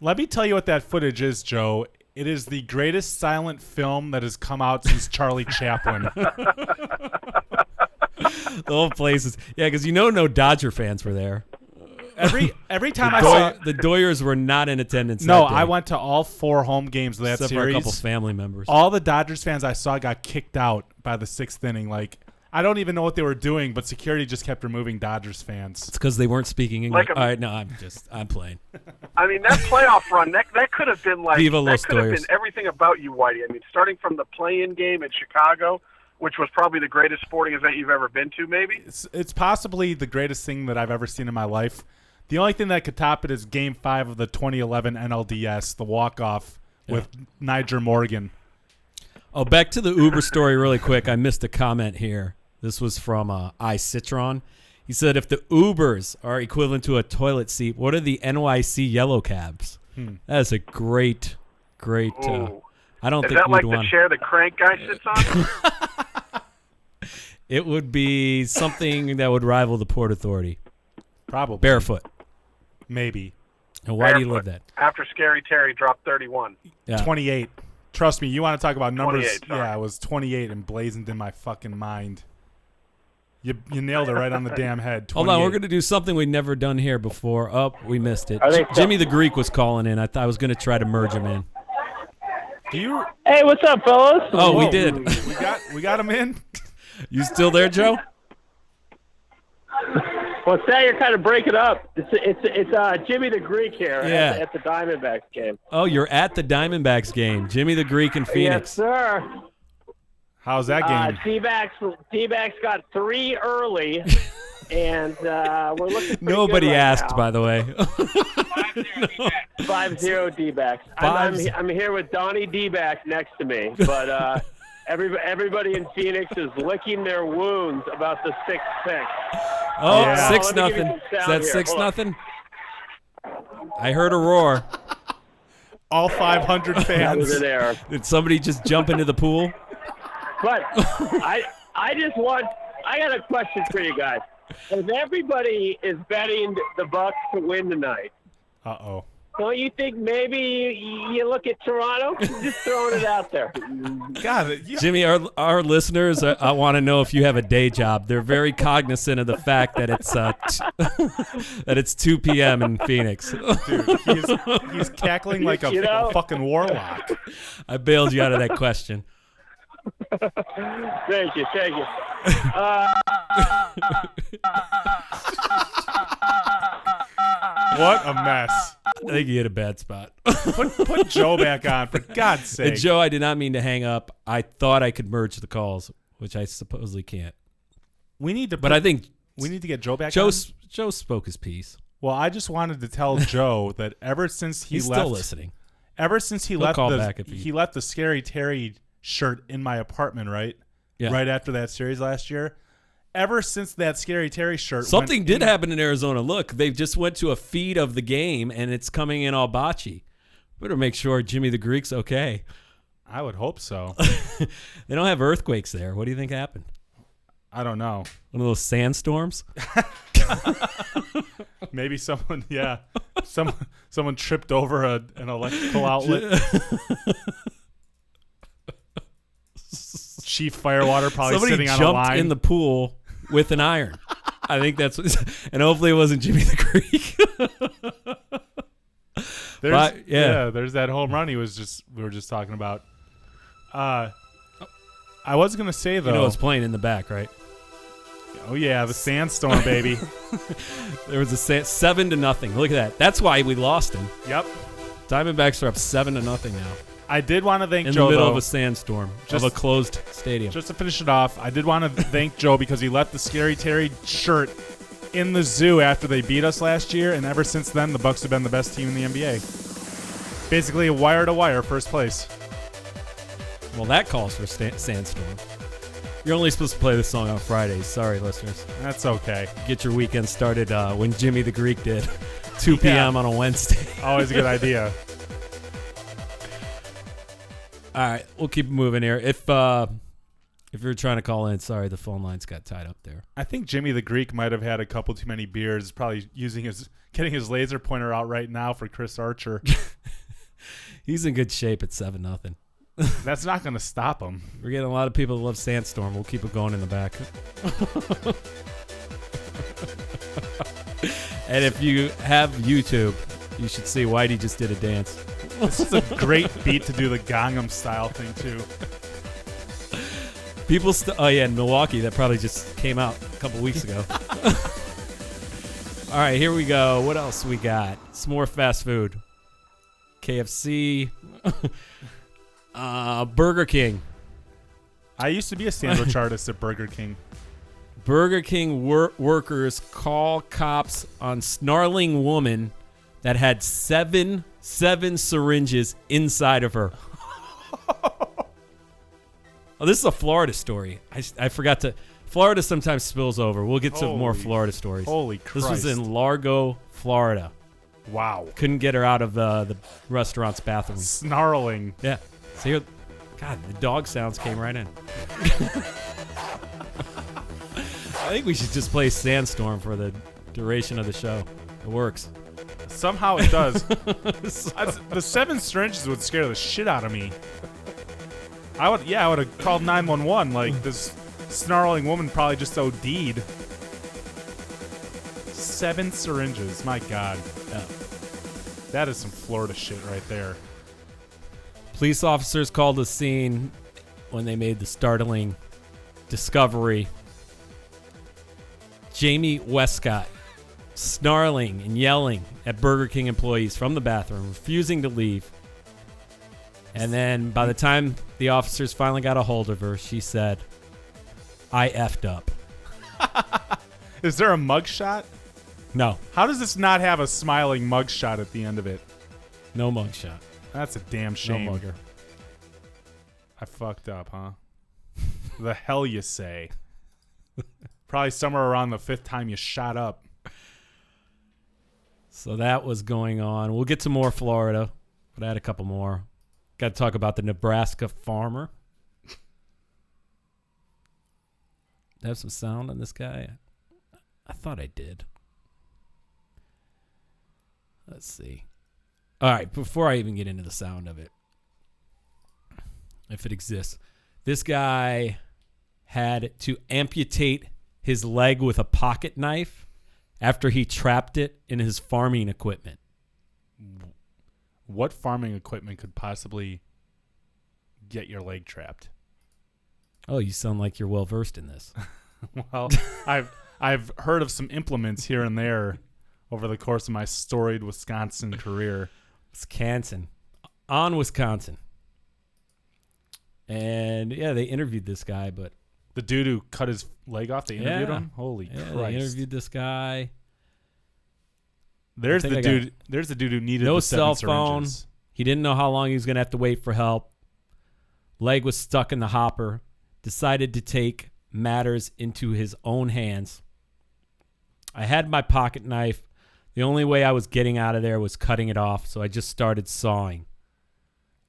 Let me tell you what that footage is, Joe. It is the greatest silent film that has come out since Charlie Chaplin. The whole place is because no Dodger fans were there. Every time I saw The Doyers were not in attendance. No, that day, I went to all 4 home games of that except series. for a couple family members. All the Dodgers fans I saw got kicked out by the 6th inning. Like, I don't even know what they were doing, but security just kept removing Dodgers fans. It's because they weren't speaking English. Like All right, no, I'm playing. I mean, that playoff run, that could have been like, Viva that Los could have Doyers. been everything about you, Whitey. I mean, starting from the play-in game in Chicago, which was probably the greatest sporting event you've ever been to, maybe. It's possibly the greatest thing that I've ever seen in my life. The only thing that could top it is Game 5 of the 2011 NLDS, the walk-off with Niger Morgan. Oh, back to the Uber story really quick. I missed a comment here. This was from iCitron. He said, if the Ubers are equivalent to a toilet seat, what are the NYC yellow cabs? That is a great. Ooh. I don't Is think that like we'd the want. chair the crank guy sits on? It would be something that would rival the Port Authority. Probably. Barefoot. Maybe. And why do you Barefoot. live that? After Scary Terry dropped 31. Yeah. 28. Trust me, you want to talk about numbers. 28, sorry. Yeah, it was 28 and blazoned in my fucking mind. You nailed it right on the damn head. 28. Hold on, we're going to do something we've never done here before. Oh, we missed it. Are they Jimmy the Greek was calling in. I was going to try to merge him in. Do you? Hey, what's up, fellas? Oh, we Whoa. did. We got him in. You still there, Joe? Well, Sal, you're kind of breaking up. It's Jimmy the Greek here Yeah. at the Diamondbacks game. Oh, you're at the Diamondbacks game. Jimmy the Greek in Phoenix. Yes, sir. How's that game? D-backs got 3 early, and we're looking pretty Nobody good right asked, now. by the way. 5-0 D-backs. I'm here with Donnie D-back next to me, but everybody in Phoenix is licking their wounds about the 6th pick. Oh, Yeah. 6-0. Let me give you some Is sound that here. 6-0? I heard a roar. All 500 That fans. was an error. Did somebody just jump into the pool? But I got a question for you guys. If everybody is betting the Bucks to win tonight, Uh-oh. don't you think maybe you look at Toronto? Just throwing it out there. God, Jimmy, our listeners, I want to know if you have a day job. They're very cognizant of the fact that it's that it's 2 p.m. in Phoenix. Dude, he's cackling like a fucking warlock. I bailed you out of that question. Thank you. What a mess. I think you hit a bad spot. Put Joe back on, for God's sake. And Joe, I did not mean to hang up. I thought I could merge the calls, which I supposedly can't. We need to. But I think we need to get Joe back. Joe on? spoke his piece. Well, I just wanted to tell Joe that ever since He's left, still listening. Ever since he He'll left call the back if he- he left the Scary Terry shirt in my apartment, right? Yeah. Right after that series last year. Ever since that Scary Terry shirt, Something went did in- happen in Arizona. Look, they just went to a feed of the game, and it's coming in all botchy. Better make sure Jimmy the Greek's okay. I would hope so. They don't have earthquakes there. What do you think happened? I don't know. One of those sandstorms? Maybe someone, yeah, someone tripped over an electrical outlet. Chief Firewater probably Somebody sitting on a jumped line in the pool with an iron. I think that's what, and hopefully it wasn't Jimmy the Greek. There's that home run we were just talking about. I was gonna say though, You know it's playing in the back, right? Oh yeah, the sandstorm, baby. There was a 7-0. Look at that. That's why we lost him. Yep. Diamondbacks are up 7-0 now. I did want to thank in Joe the middle though, of a sandstorm just- of a closed stadium. Just to finish it off, I did want to thank Joe because he left the Scary Terry shirt in the zoo after they beat us last year, and ever since then, the Bucks have been the best team in the NBA. Basically, a wire-to-wire first place. Well, that calls for sandstorm. You're only supposed to play this song on Fridays. Sorry, listeners. That's okay. Get your weekend started when Jimmy the Greek did. 2 p.m. on a Wednesday. Always a good idea. All right, we'll keep moving here. If you're trying to call in, sorry, the phone lines got tied up there. I think Jimmy the Greek might have had a couple too many beers. Probably getting his laser pointer out right now for Chris Archer. He's in good shape at 7-0. That's not going to stop him. We're getting a lot of people that love Sandstorm. We'll keep it going in the back. And if you have YouTube, you should see Whitey just did a dance. This is a great beat to do the Gangnam Style thing, too. People oh yeah, in Milwaukee, that probably just came out a couple weeks ago. All right, here we go. What else we got? Some more fast food. KFC. Burger King. I used to be a sandwich artist at Burger King. Burger King workers call cops on snarling woman that had seven syringes inside of her. Oh, this is a Florida story. I forgot to. Florida sometimes spills over. We'll get to more Florida stories. Holy This was Christ. in Largo, Florida. Wow. Couldn't get her out of the restaurant's bathroom. Snarling. Yeah. So here, God, the dog sounds came right in. I think we should just play Sandstorm for the duration of the show. It works. Somehow it does. The 7 syringes would scare the shit out of me. I would have called 911. Like, this snarling woman probably just OD'd. 7 syringes. My God. Yeah. That is some Florida shit right there. Police officers called the scene when they made the startling discovery. Jamie Westcott snarling and yelling at Burger King employees from the bathroom, refusing to leave. And then by the time the officers finally got a hold of her, she said, "I effed up." Is there a mugshot? No. How does this not have a smiling mugshot at the end of it? No mugshot. That's a damn shame. No mugger. I fucked up, huh? The hell you say? Probably somewhere around the 5th time you shot up. So that was going on. We'll get to more Florida, but I had a couple more. Got to talk about the Nebraska farmer. Do I have some sound on this guy? I thought I did. Let's see. All right, before I even get into the sound of it, if it exists, this guy had to amputate his leg with a pocket knife after he trapped it in his farming equipment. What farming equipment could possibly get your leg trapped? Oh, you sound like you're well versed in this. Well, I've heard of some implements here and there over the course of my storied Wisconsin career. Wisconsin. And yeah, they interviewed this guy, but the dude who cut his leg off, they interviewed him? Holy Christ. They interviewed this guy. There's the dude who needed no the cell 7 phone. syringes. He didn't know how long he was going to have to wait for help. Leg was stuck in the hopper. Decided to take matters into his own hands. I had my pocket knife. The only way I was getting out of there was cutting it off, so I just started sawing.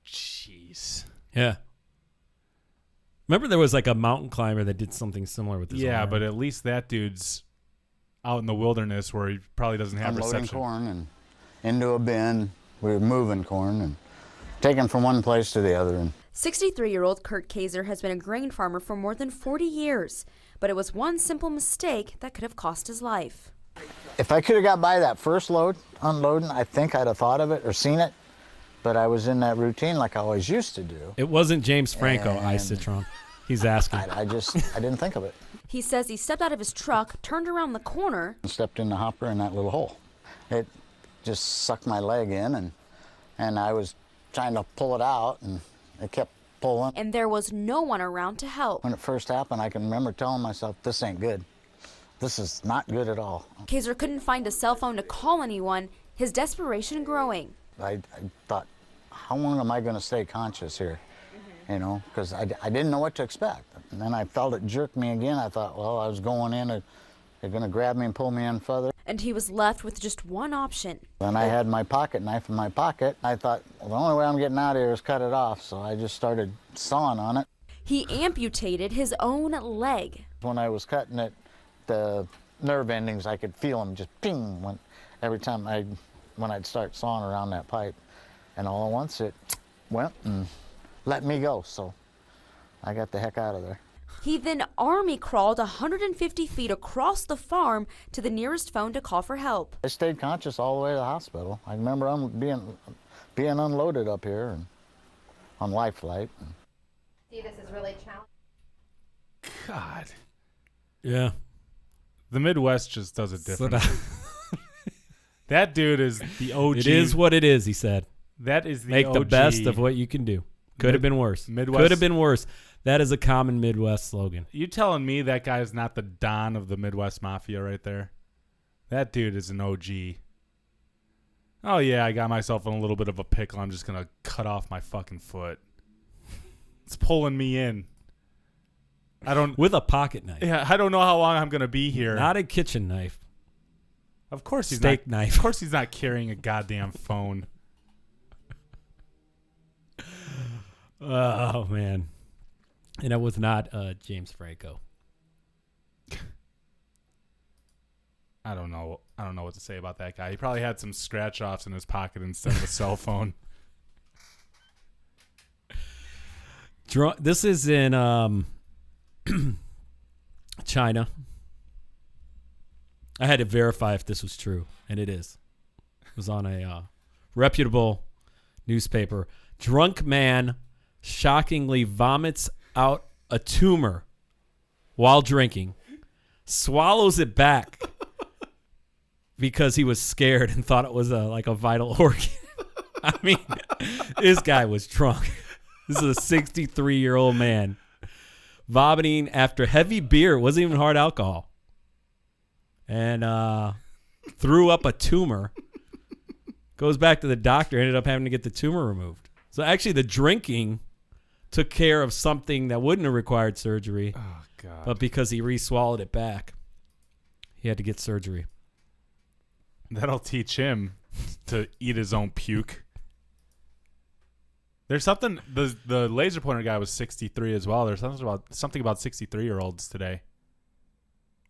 Jeez. Yeah. Remember there was like a mountain climber that did something similar with his arm? But at least that dude's out in the wilderness where he probably doesn't have unloading reception. Corn and into a bin. We were moving corn and taking from one place to the other. And 63-year-old Kurt Kaiser has been a grain farmer for more than 40 years, but it was one simple mistake that could have cost his life. if I could have got by that first load, unloading, I think I'd have thought of it or seen it. But I was in that routine like I always used to do. It wasn't James Franco, Citron. He's asking. I didn't think of it. He says he stepped out of his truck, turned around the corner, And stepped in the hopper in that little hole. It just sucked my leg in, and I was trying to pull it out, and it kept pulling. and there was no one around to help. When it first happened, I can remember telling myself, this ain't good. This is not good at all. Kaiser couldn't find a cell phone to call anyone, his desperation growing. I thought, how long am I going to stay conscious here? You know, because I didn't know what to expect. And then I felt it jerk me again. I thought, well, I was going in, they're going to grab me and pull me in further. And he was left with just one option. Then I had my pocket knife in my pocket. I thought, well, the only way I'm getting out of here is cut it off. So I just started sawing on it. He amputated his own leg. When I was cutting it, the nerve endings, I could feel them just ping every time when I'd start sawing around that pipe. And all at once it went and let me go. So I got the heck out of there. He then army crawled 150 feet across the farm to the nearest phone to call for help. I stayed conscious all the way to the hospital. I remember being unloaded up here and on life flight. See, this is really challenging. God. Yeah. The Midwest just does it different. That dude is the OG. It is what it is, he said. That is the Make OG. the best of what you can do. Could have been worse. Midwest. Could have been worse. That is a common Midwest slogan. You telling me that guy is not the Don of the Midwest Mafia right there? That dude is an OG. Oh, yeah, I got myself in a little bit of a pickle. I'm just going to cut off my fucking foot. It's pulling me in. With a pocket knife. Yeah, I don't know how long I'm going to be here. Not a kitchen knife. Of course he's Steak not. knife. Of course he's not carrying a goddamn phone. Oh, man. And it was not James Franco. I don't know what to say about that guy. He probably had some scratch offs in his pocket instead of a cell phone. This is in China. I had to verify if this was true, and it is. It was on a reputable newspaper. Drunk man shockingly vomits out a tumor while drinking, swallows it back, because he was scared and thought it was like a vital organ. I mean, this guy was drunk. This is a 63-year-old man vomiting after heavy beer. It wasn't even hard alcohol. And threw up a tumor. Goes back to the doctor, ended up having to get the tumor removed. So actually the drinking took care of something that wouldn't have required surgery. Oh, God. But because he re-swallowed it back, he had to get surgery. That'll teach him to eat his own puke. There's something, the laser pointer guy was 63 as well. There's something about 63-year-olds today.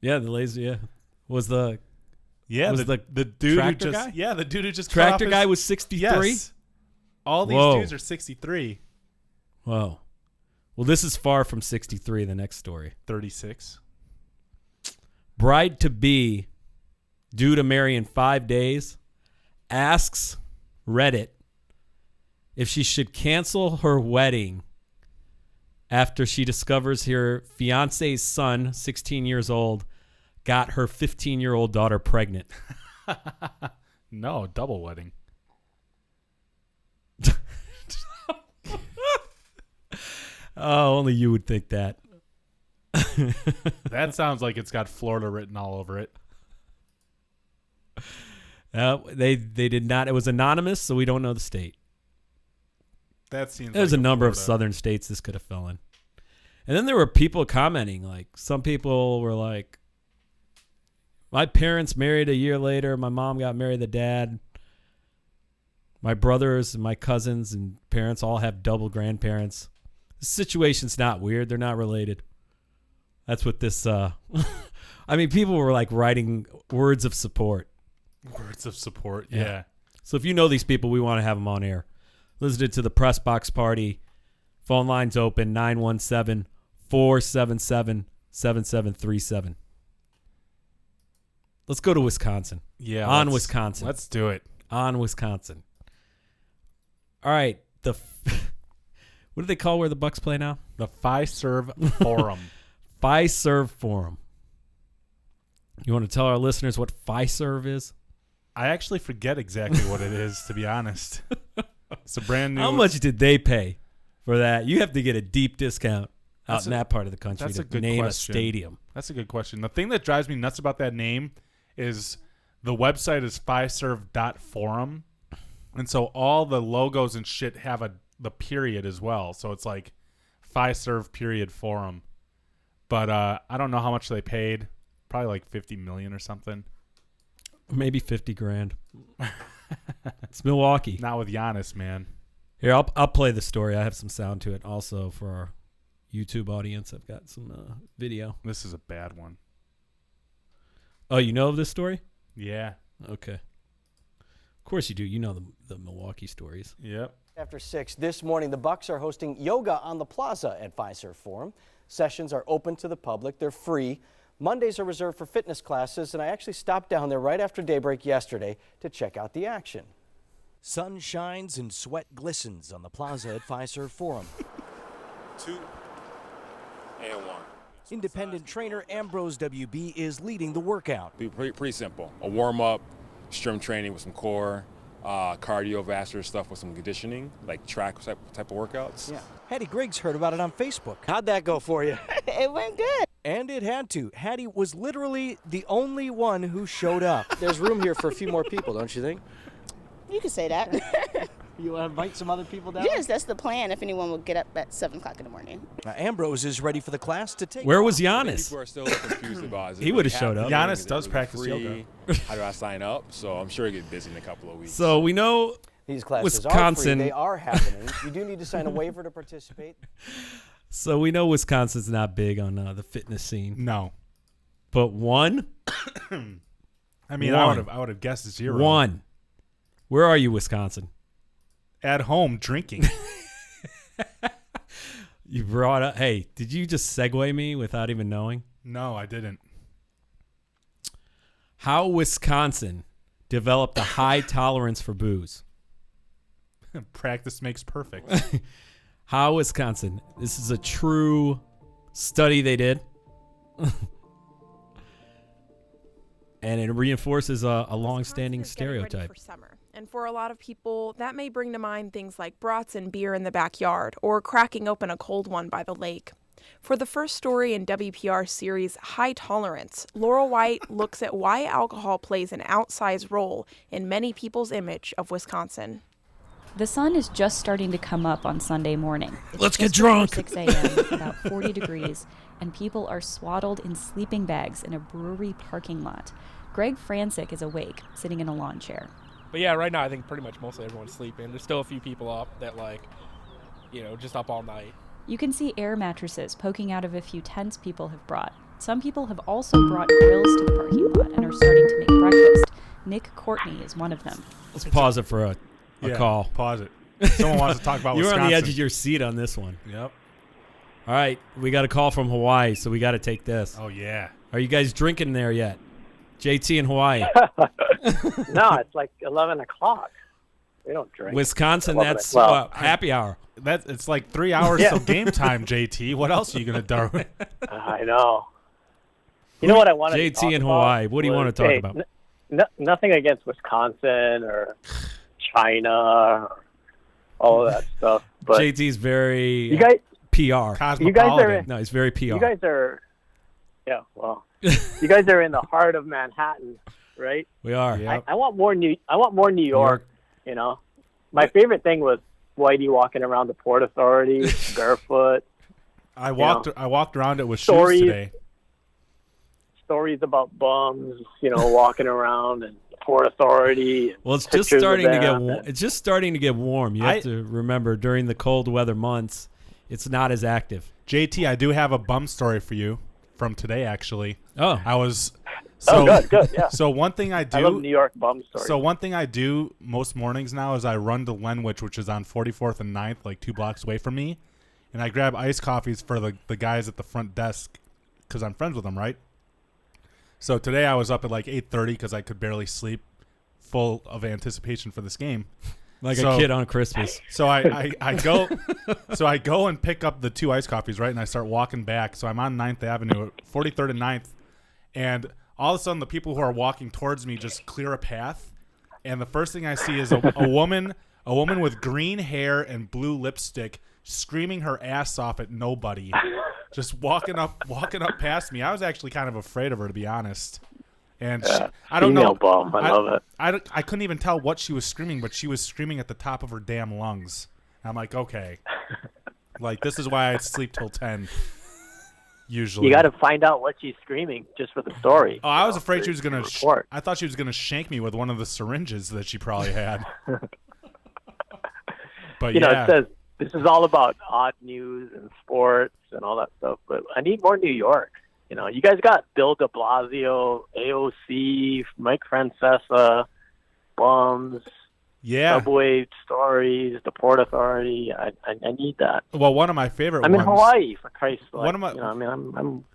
Yeah, the laser, yeah. Was the dude who tractor just guy? Yeah, the dude who just tractor cut off guy his, was 63? Yes. All these Whoa. dudes are 63. Whoa. Well, this is far from 63, the next story. 36. Bride-to-be, due to marry in 5 days, asks Reddit if she should cancel her wedding after she discovers her fiance's son, 16 years old, got her 15-year-old daughter pregnant. No, double wedding. Oh, only you would think that. That sounds like it's got Florida written all over it. They did not. It was anonymous, so we don't know the state. That seems There's like a number of Florida. southern states this could have fell in. And then there were people commenting, like some people were like, my parents married a year later. My mom got married to dad. My brothers and my cousins and parents all have double grandparents. The situation's not weird. They're not related. That's what this, I mean, people were like writing words of support. Words of support, yeah. So if you know these people, we want to have them on air. Listen to the Press Box Party. Phone lines open, 917-477-7737. Let's go to Wisconsin. Yeah. On Wisconsin. Let's do it. On Wisconsin. All right. What do they call where the Bucks play now? The Fiserv Forum. Fiserv Forum. You want to tell our listeners what Fiserv is? I actually forget exactly what it is, to be honest. It's a brand new. How much did they pay for that? You have to get a deep discount out in that part of the country That's to a good name question. a stadium. That's a good question. The thing that drives me nuts about that name is the website is fiserv.forum. And so all the logos and shit have the period as well. So it's like Fiserv period forum. But I don't know how much they paid. Probably like $50 million or something. Maybe $50,000. It's Milwaukee. Not with Giannis, man. Here, I'll play the story. I have some sound to it also for our YouTube audience. I've got some video. This is a bad one. Oh, you know of this story? Yeah. Okay. Of course you do. You know the Milwaukee stories. Yep. After 6 this morning, the Bucks are hosting yoga on the plaza at Fiserv Forum. Sessions are open to the public. They're free. Mondays are reserved for fitness classes, and I actually stopped down there right after daybreak yesterday to check out the action. Sun shines and sweat glistens on the plaza at Fiserv Forum. 2 and 1. Independent trainer Ambrose WB is leading the workout. Be pretty simple. A warm-up, strength training with some core, cardiovascular stuff with some conditioning, like track type of workouts. Yeah. Hattie Griggs heard about it on Facebook. How'd that go for you? It went good. And it had to. Hattie was literally the only one who showed up. There's room here for a few more people, don't you think? You can say that. You want to invite some other people down? Yes, that's the plan if anyone will get up at 7 o'clock in the morning. Now, Ambrose is ready for the class to take. Where was I think Giannis? people are still confused about is it He would have showed up. happening? Giannis Is it does really practice free? yoga. How do I sign up? So I'm sure it'll get busy in a couple of weeks. So we know These classes Wisconsin. are free. They are happening. You do need to sign a waiver to participate. So we know Wisconsin's not big on the fitness scene. No. But one? I mean, One. I would have guessed 0. One. Where are you, Wisconsin? At home drinking. You brought up. Hey, did you just segue me without even knowing? No, I didn't. How Wisconsin developed a high tolerance for booze. Practice makes perfect. How Wisconsin. This is a true study they did. And it reinforces a long-standing Wisconsin is getting ready stereotype. for summer. And for a lot of people, that may bring to mind things like brats and beer in the backyard or cracking open a cold one by the lake. For the first story in WPR's series High Tolerance, Laurel White looks at why alcohol plays an outsized role in many people's image of Wisconsin. The sun is just starting to come up on Sunday morning. It's Let's get just before drunk. 6 a.m., about 40 degrees, and people are swaddled in sleeping bags in a brewery parking lot. Greg Francic is awake, sitting in a lawn chair. But yeah, right now I think pretty much mostly everyone's sleeping. There's still a few people up that just up all night. You can see air mattresses poking out of a few tents people have brought. Some people have also brought grills to the parking lot and are starting to make breakfast. Nick Courtney is one of them. Let's pause it for a call. Pause it. Someone wants to talk about You're Wisconsin. on the edge of your seat on this one. Yep. All right, we got a call from Hawaii, so we got to take this. Oh, yeah. Are you guys drinking there yet? JT in Hawaii. No, it's like 11 o'clock. We don't drink. Wisconsin, 11 that's happy hour. It's like 3 hours till game time, JT. What else are you going to do? I know. You know what I wanted to JT talk in about Hawaii, what do you was- want to talk hey, about? Nothing against Wisconsin or China or all of that stuff. But JT's very you guys, PR. you guys are No, he's very PR. You guys are, yeah. Well, you guys are in the heart of Manhattan, right? We are. I want more New York. You know, my favorite thing was Whitey walking around the Port Authority barefoot. I walked around it with Stories. shoes today. Stories about bums, walking around and Port Authority. And Well, it's just pictures of starting to get them. warm. It's just starting to get warm. You have to remember during the cold weather months, it's not as active. JT, I do have a bum story for you from today, actually. Oh. I was... good, yeah. So one thing I do... I love New York bum stories. So one thing I do most mornings now is I run to Lenwich, which is on 44th and 9th, like 2 blocks away from me, and I grab iced coffees for the guys at the front desk because I'm friends with them, right? So today I was up at like 8:30 because I could barely sleep, full of anticipation for this game. Like a kid on Christmas. So I go and pick up the 2 iced coffees, right? And I start walking back. So I'm on 9th Avenue, 43rd and 9th. And all of a sudden the people who are walking towards me just clear a path. And the first thing I see is a woman with green hair and blue lipstick screaming her ass off at nobody. Just walking up past me. I was actually kind of afraid of her, to be honest. And I don't know. Bum. I love it. I couldn't even tell what she was screaming, but she was screaming at the top of her damn lungs. And I'm like, okay. Like, this is why I sleep till 10, usually. You got to find out what she's screaming just for the story. Oh, I was afraid she was going to... I thought she was going to shank me with one of the syringes that she probably had. But it says this is all about odd news and sports and all that stuff, but I need more New York. You guys got Bill de Blasio, AOC, Mike Francesa, bums, subway stories, the Port Authority. I need that. Well, one of my favorite I'm ones... in Hawaii, for Christ's sake. One of my... I'm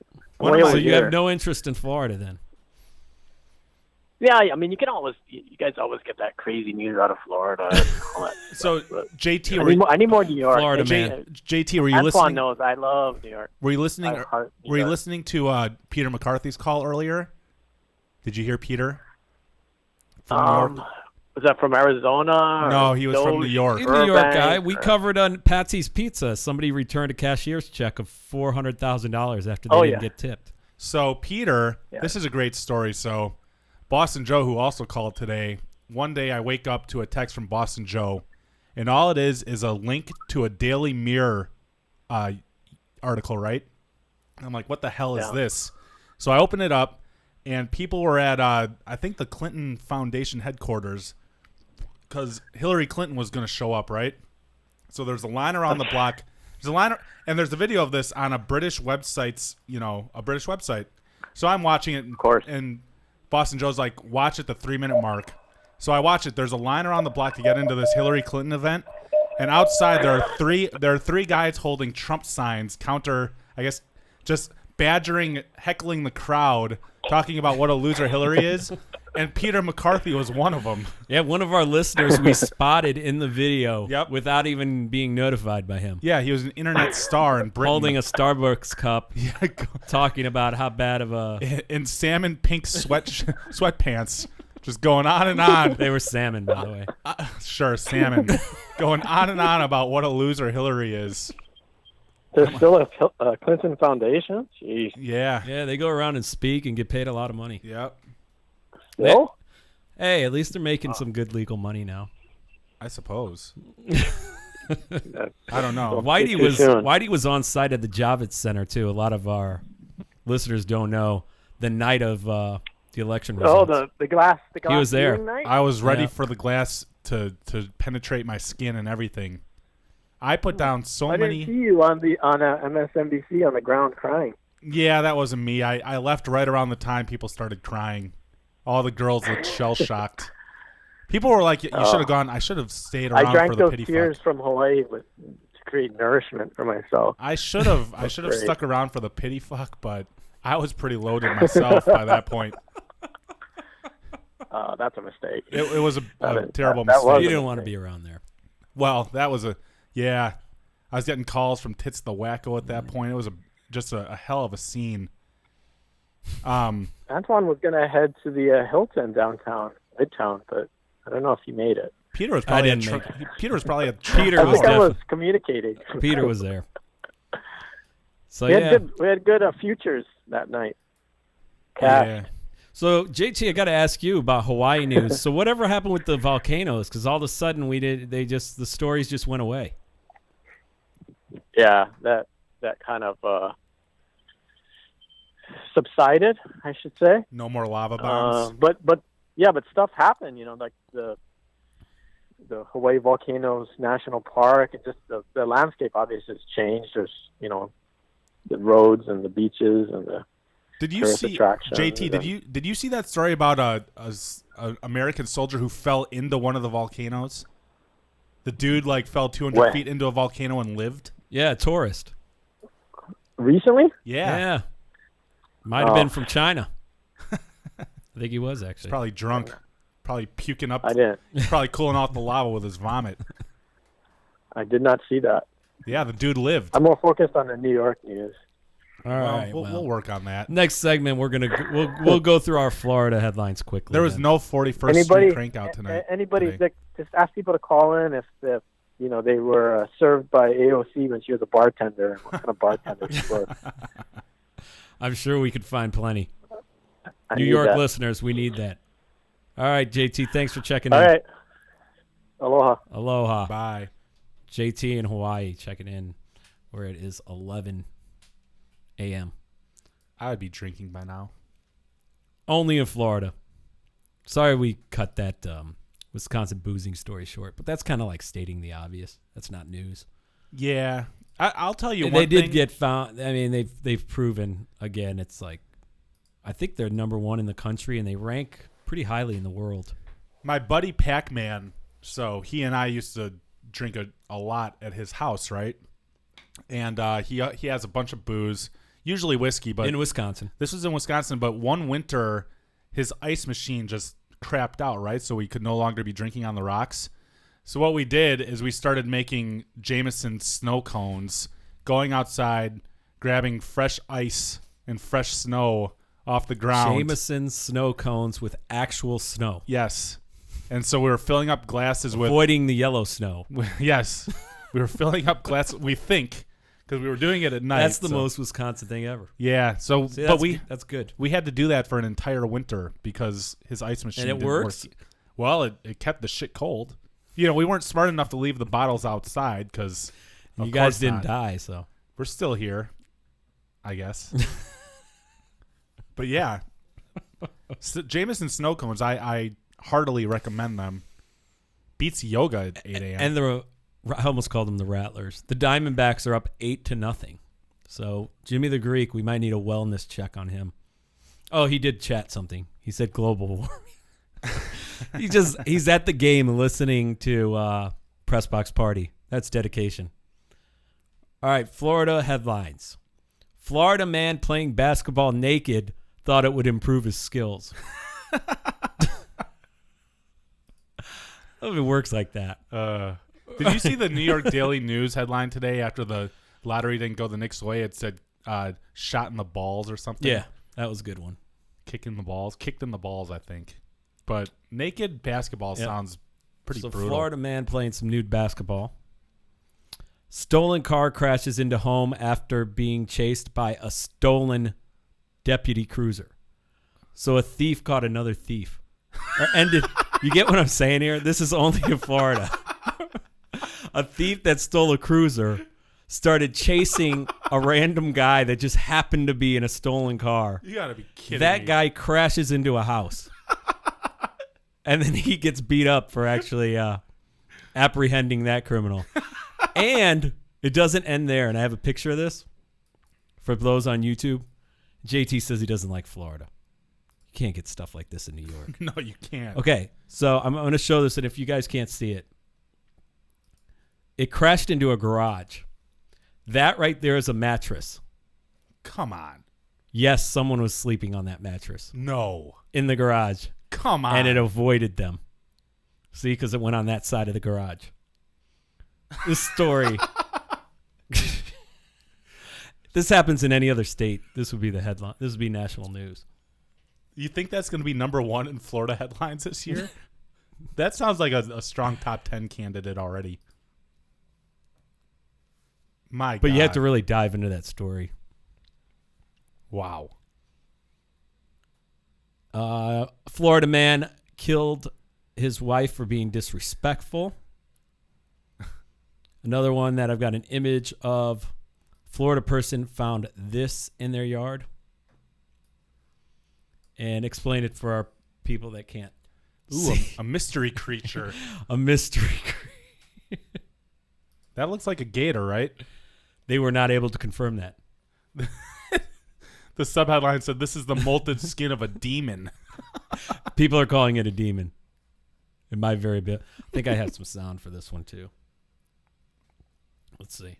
So you have no interest in Florida then? Yeah, I mean, you guys always get that crazy news out of Florida. And all that So, stuff, but JT, I need more New York. Florida man. JT, were you Antoine listening? knows I love New York. Were you listening? I heart New Were you York. listening to Peter McCarthy's call earlier? Did you hear Peter? From New York? Was that from Arizona? No, he was from New York. He's a New York guy. We covered on Patsy's Pizza. Somebody returned a cashier's check of $400,000 after they didn't get tipped. So Peter, this is a great story. So Boston Joe, who also called today, one day I wake up to a text from Boston Joe, and all it is a link to a Daily Mirror article, right? And I'm like, what the hell is this? So I open it up, and people were at, I think, the Clinton Foundation headquarters, because Hillary Clinton was going to show up, right? So there's a line around the block. There's a line, and there's a video of this on a British website's, a British website. So I'm watching it, and Boston Joe's like, watch at the 3-minute mark. So I watch it. There's a line around the block to get into this Hillary Clinton event, and outside there are three guys holding Trump signs, just badgering, heckling the crowd, talking about what a loser Hillary is. And Peter McCarthy was one of them. Yeah, one of our listeners we spotted in the video Yep. without even being notified by him. Yeah, he was an internet star in Britain. Holding a Starbucks cup, talking about how bad of a... in salmon pink sweatpants, just going on and on. They were salmon, by the way. Sure, salmon. Going on and on about what a loser Hillary is. There's still a Clinton Foundation? Jeez. Yeah. Yeah, they go around and speak and get paid a lot of money. Yep. Still? Hey, at least they're making some good legal money now. I suppose. I don't know. Whitey was on site at the Javits Center, too. A lot of our listeners don't know. The night of the election results. Oh, the glass He was there. night? I was ready for the glass to penetrate my skin and everything. I put down so many. I didn't see you on MSNBC on the ground crying. Yeah, that wasn't me. I left right around the time people started crying. All the girls looked shell-shocked. People were like, you should have gone. I should have stayed around I drank for the those pity tears fuck. from Hawaii to create nourishment for myself. I should have great. stuck around for the pity fuck, but I was pretty loaded myself by that point. That's a mistake. It was a terrible that mistake. was You a didn't want to mistake. be around there. Well, that was I was getting calls from Tits the Wacko at that point. It was just a hell of a scene. Antoine was going to head to the Hilton downtown, Midtown, but I don't know if he made it. Peter was probably didn't make Peter was probably at Peter I was think I was definitely. communicating. Peter was there. So we yeah. had good futures that night. Cash. Yeah. So JT, I got to ask you about Hawaii news. So whatever happened with the volcanoes? Because all of a sudden the stories just went away. Yeah, that kind of subsided, I should say. No more lava bombs. But stuff happened. Like the Hawaii Volcanoes National Park, and just the landscape obviously has changed. There's the roads and the beaches and the Did you tourist see attractions. JT? Did you see that story about a American soldier who fell into one of the volcanoes? The dude fell 200 Where? feet into a volcano and lived. Yeah, a tourist. Recently? Yeah. Might have been from China. I think he was actually. He's probably drunk, probably puking up. I didn't. He's probably cooling off the lava with his vomit. I did not see that. Yeah, the dude lived. I'm more focused on the New York news. All right, we'll work on that. Next segment, we'll go through our Florida headlines quickly. There was then. no 41st Street crank out tonight. Anybody today. just ask people to call in if they were served by AOC when she was a bartender, and what kind of bartender she was. I'm sure we could find plenty. I New need York that. listeners, we need that. All right, JT, thanks for checking in. All right. Aloha. Aloha. Bye. JT in Hawaii checking in where it is 11 a.m. I would be drinking by now. Only in Florida. Sorry we cut that Wisconsin boozing story short, but that's kind of like stating the obvious. That's not news. Yeah. I'll tell you And one they did thing. get found. I mean, they've proven, again, it's like, I think they're number one in the country, and they rank pretty highly in the world. My buddy Pac-Man, so he and I used to drink a lot at his house, right? And he has a bunch of booze, usually whiskey, but In Wisconsin. This was in Wisconsin, but one winter his ice machine just crapped out, right? So we could no longer be drinking on the rocks. So what we did is we started making Jameson snow cones, going outside, grabbing fresh ice and fresh snow off the ground. Jameson snow cones with actual snow. Yes. And so we were filling up glasses with... Avoiding the yellow snow. Yes. We were filling up glasses, we think, because we were doing it at night. That's the most Wisconsin thing ever. Yeah. So, See, but that's good. We had to do that for an entire winter because his ice machine And it didn't works? work. Well, it kept the shit cold. We weren't smart enough to leave the bottles outside because You guys didn't die, so. We're still here, I guess. But yeah. Jameson snow cones, I heartily recommend them. Beats yoga at 8 a.m. And I almost called them the Rattlers. The Diamondbacks are up 8-0. So Jimmy the Greek, we might need a wellness check on him. Oh, he did chat something. He said global warming. He's at the game listening to Press Box Party. That's dedication. All right, Florida headlines. Florida man playing basketball naked thought it would improve his skills. It works like that. Did you see the New York Daily News headline today after the lottery didn't go the Knicks' way? It said shot in the balls or something. Yeah, that was a good one. Kicked in the balls, I think. But naked basketball sounds pretty brutal. Florida man playing some nude basketball. Stolen car crashes into home after being chased by a stolen deputy cruiser. So a thief caught another thief. You get what I'm saying here? This is only in Florida. A thief that stole a cruiser started chasing a random guy that just happened to be in a stolen car. You gotta be kidding me. That guy crashes into a house. And then he gets beat up for actually apprehending that criminal. And it doesn't end there. And I have a picture of this for those on YouTube. JT says he doesn't like Florida. You can't get stuff like this in New York. No, you can't. Okay, so I'm going to show this, and if you guys can't see it, it crashed into a garage. That right there is a mattress. Come on. Yes, someone was sleeping on that mattress. No. In the garage. Come on. And it avoided them. See, because it went on that side of the garage. This story. This happens in any other state. This would be the headline. This would be national news. You think that's going to be #1 in Florida headlines this year? That sounds like a strong top 10 candidate already. My God. But you have to really dive into that story. Wow. Florida man killed his wife for being disrespectful. Another one that I've got an image of. Florida person found this in their yard. And explain it for our people that can't. Ooh, a mystery creature. A mystery creature. That looks like a gator, right? They were not able to confirm that. The subheadline said, "This is the molted skin of a demon." People are calling it a demon. It might very bit. I think I have some sound for this one too. Let's see.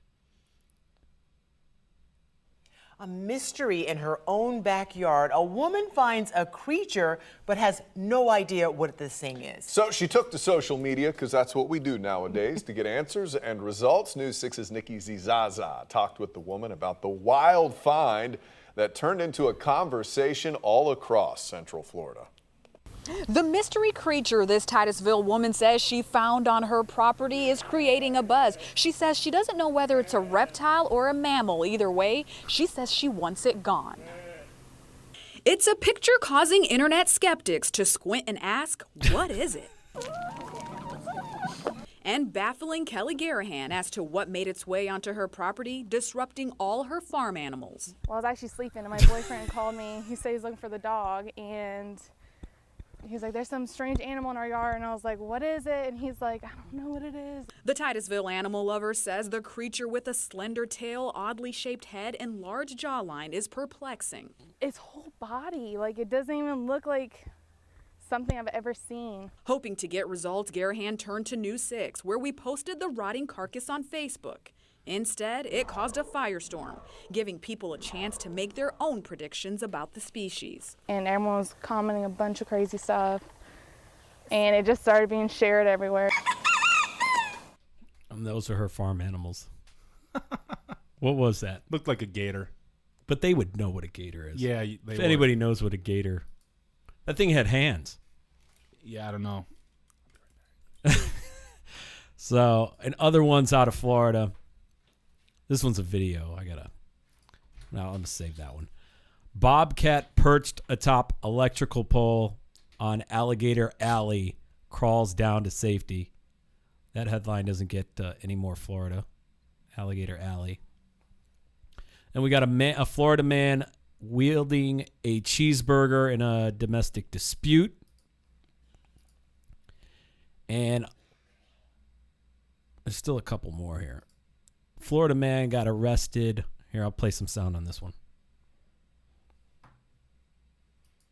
A mystery in her own backyard. A woman finds a creature but has no idea what this thing is. So she took to social media, because that's what we do nowadays, to get answers and results. News 6's Nikki Zizaza talked with the woman about the wild find that turned into a conversation all across Central Florida. The mystery creature this Titusville woman says she found on her property is creating a buzz. She says she doesn't know whether it's a reptile or a mammal. Either way, she says she wants it gone. It's a picture causing internet skeptics to squint and ask, what is it? And baffling Kelly Garahan as to what made its way onto her property, disrupting all her farm animals. Well, I was actually sleeping and my boyfriend called me. He said he's looking for the dog, and he's like, there's some strange animal in our yard. And I was like, what is it? And he's like, I don't know what it is. The Titusville animal lover says the creature with a slender tail, oddly shaped head, and large jawline is perplexing. Its whole body, like, it doesn't even look like something I've ever seen. Hoping to get results, Garahan turned to News 6, where we posted the rotting carcass on Facebook. Instead, it caused a firestorm, giving people a chance to make their own predictions about the species. And everyone was commenting a bunch of crazy stuff, and it just started being shared everywhere. And those are her farm animals. What was that? Looked like a gator. But they would know what a gator is. Yeah, if anybody knows what a gator... That thing had hands. Yeah, I don't know. So, and other ones out of Florida... This one's a video. Now I'm going to save that one. Bobcat perched atop electrical pole on Alligator Alley crawls down to safety. That headline doesn't get any more Florida. Alligator Alley. And we got a Florida man wielding a cheeseburger in a domestic dispute. And there's still a couple more here. Florida man got arrested. Here, I'll play some sound on this one.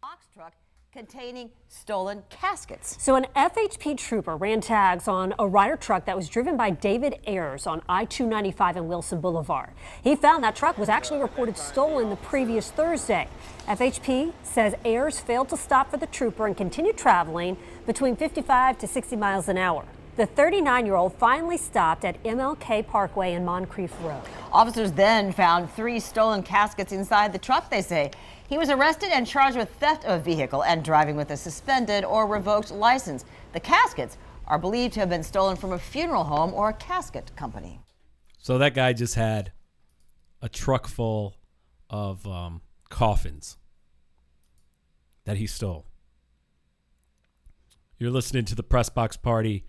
Box truck containing stolen caskets. So an FHP trooper ran tags on a Ryder truck that was driven by David Ayers on I-295 and Wilson Boulevard. He found that truck was actually reported stolen the previous Thursday. FHP says Ayers failed to stop for the trooper and continued traveling between 55 to 60 miles an hour. The 39-year-old finally stopped at MLK Parkway and Moncrief Road. Officers then found 3 stolen caskets inside the truck, they say. He was arrested and charged with theft of a vehicle and driving with a suspended or revoked license. The caskets are believed to have been stolen from a funeral home or a casket company. So that guy just had a truck full of coffins that he stole. You're listening to the Press Box Party.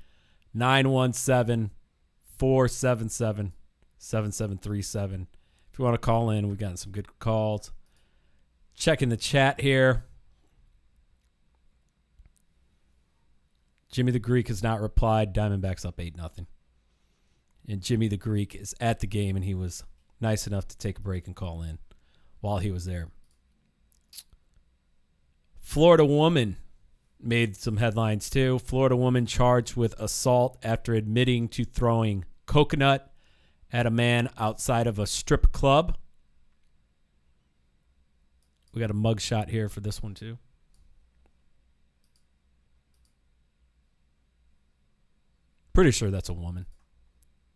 917-477-7737. If you want to call in, we've gotten some good calls. Checking the chat here. Jimmy the Greek has not replied. Diamondbacks up 8-0. And Jimmy the Greek is at the game, and he was nice enough to take a break and call in while he was there. Florida woman made some headlines too. Florida woman charged with assault after admitting to throwing coconut at a man outside of a strip club. We got a mugshot here for this one too. Pretty sure that's a woman.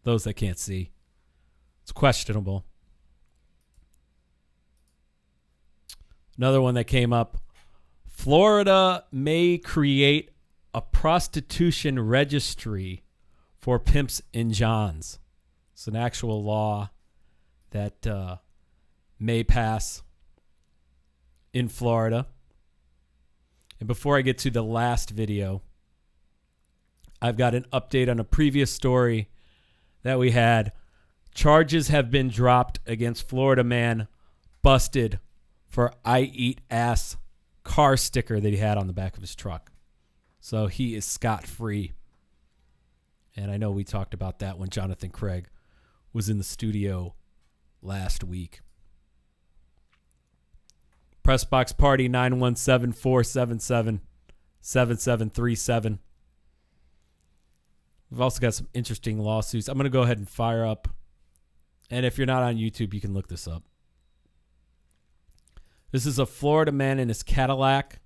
Those that can't see. It's questionable. Another one that came up. Florida may create a prostitution registry for pimps and johns. It's an actual law that may pass in Florida. And before I get to the last video, I've got an update on a previous story that we had. Charges have been dropped against Florida man busted for "I eat ass" car sticker that he had on the back of his truck. So he is scot-free. And I know we talked about that when Jonathan Craig was in the studio last week. Press Box Party 917-477-7737. We've also got some interesting lawsuits. I'm going to go ahead and fire up. And if you're not on YouTube, you can look this up. This is a Florida man in his Cadillac.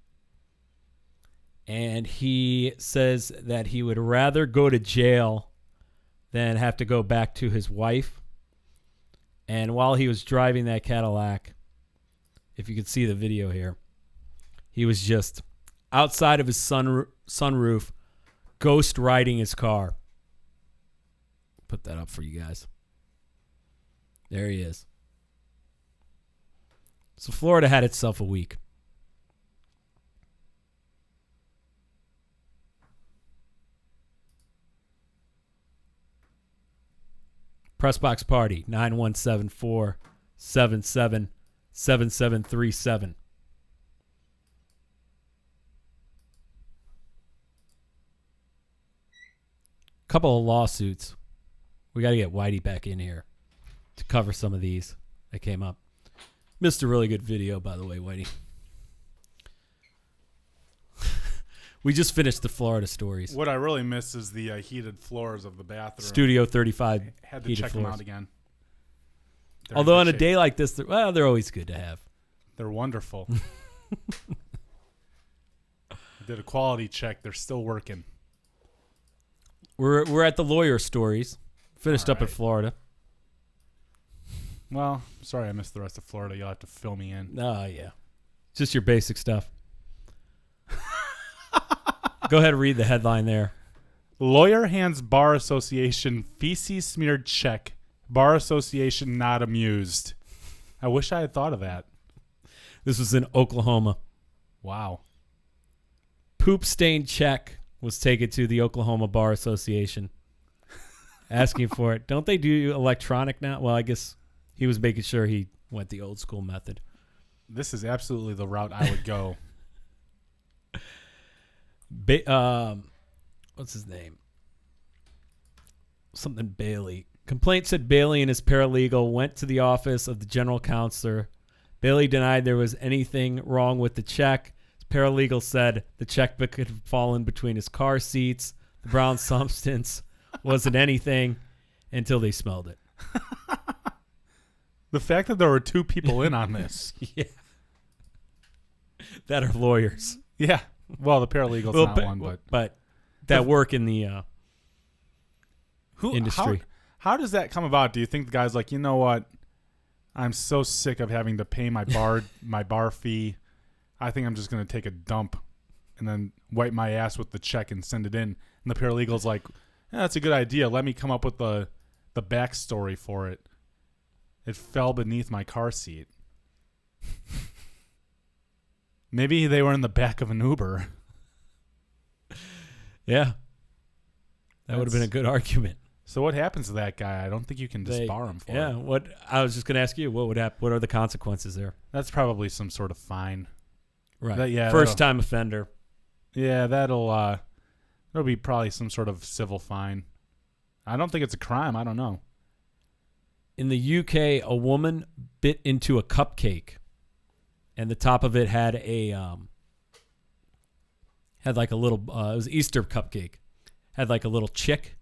And he says that he would rather go to jail than have to go back to his wife. And while he was driving that Cadillac, if you could see the video here, he was just outside of his sunroof, ghost riding his car. Put that up for you guys. There he is. So Florida had itself a week. Press Box Party 917-477-7737. Couple of lawsuits. We got to get Whitey back in here to cover some of these that came up. Missed a really good video, by the way, Whitey. We just finished the Florida stories. What I really miss is the heated floors of the bathroom. Studio 35 had to heated check floors. them out again. They're Although in on good a shape. day like this, they're always good to have. They're wonderful. Did a quality check. They're still working. We're at the lawyer stories. Finished up in Florida. Well, sorry I missed the rest of Florida. You'll have to fill me in. Oh, yeah. Just your basic stuff. Go ahead and read the headline there. Lawyer hands Bar Association feces smeared check. Bar Association not amused. I wish I had thought of that. This was in Oklahoma. Wow. Poop stained check was taken to the Oklahoma Bar Association. Asking for it. Don't they do electronic now? Well, I guess he was making sure he went the old school method. This is absolutely the route I would go. What's his name? Something Bailey. Complaint said Bailey and his paralegal went to the office of the general counselor. Bailey denied there was anything wrong with the check. His Paralegal said the checkbook had fallen between his car seats. The brown substance wasn't anything until they smelled it. The fact that there were 2 people in on this. Yeah. That are lawyers. Yeah. Well, the paralegal's not one, but that work in the industry. How does that come about? Do you think the guy's like, you know what? I'm so sick of having to pay my bar fee. I think I'm just going to take a dump and then wipe my ass with the check and send it in. And the paralegal's like, yeah, that's a good idea. Let me come up with the backstory for it. It fell beneath my car seat. Maybe they were in the back of an Uber. Yeah. That would have been a good argument. So what happens to that guy? I don't think you can disbar him for it. Yeah, what I was just going to ask you, what would happen? What are the consequences there? That's probably some sort of fine. Right. First time offender. Yeah, that'll be probably some sort of civil fine. I don't think it's a crime. I don't know. In the UK, a woman bit into a cupcake, and the top of it had like a little. It was Easter cupcake. Had like a little chick.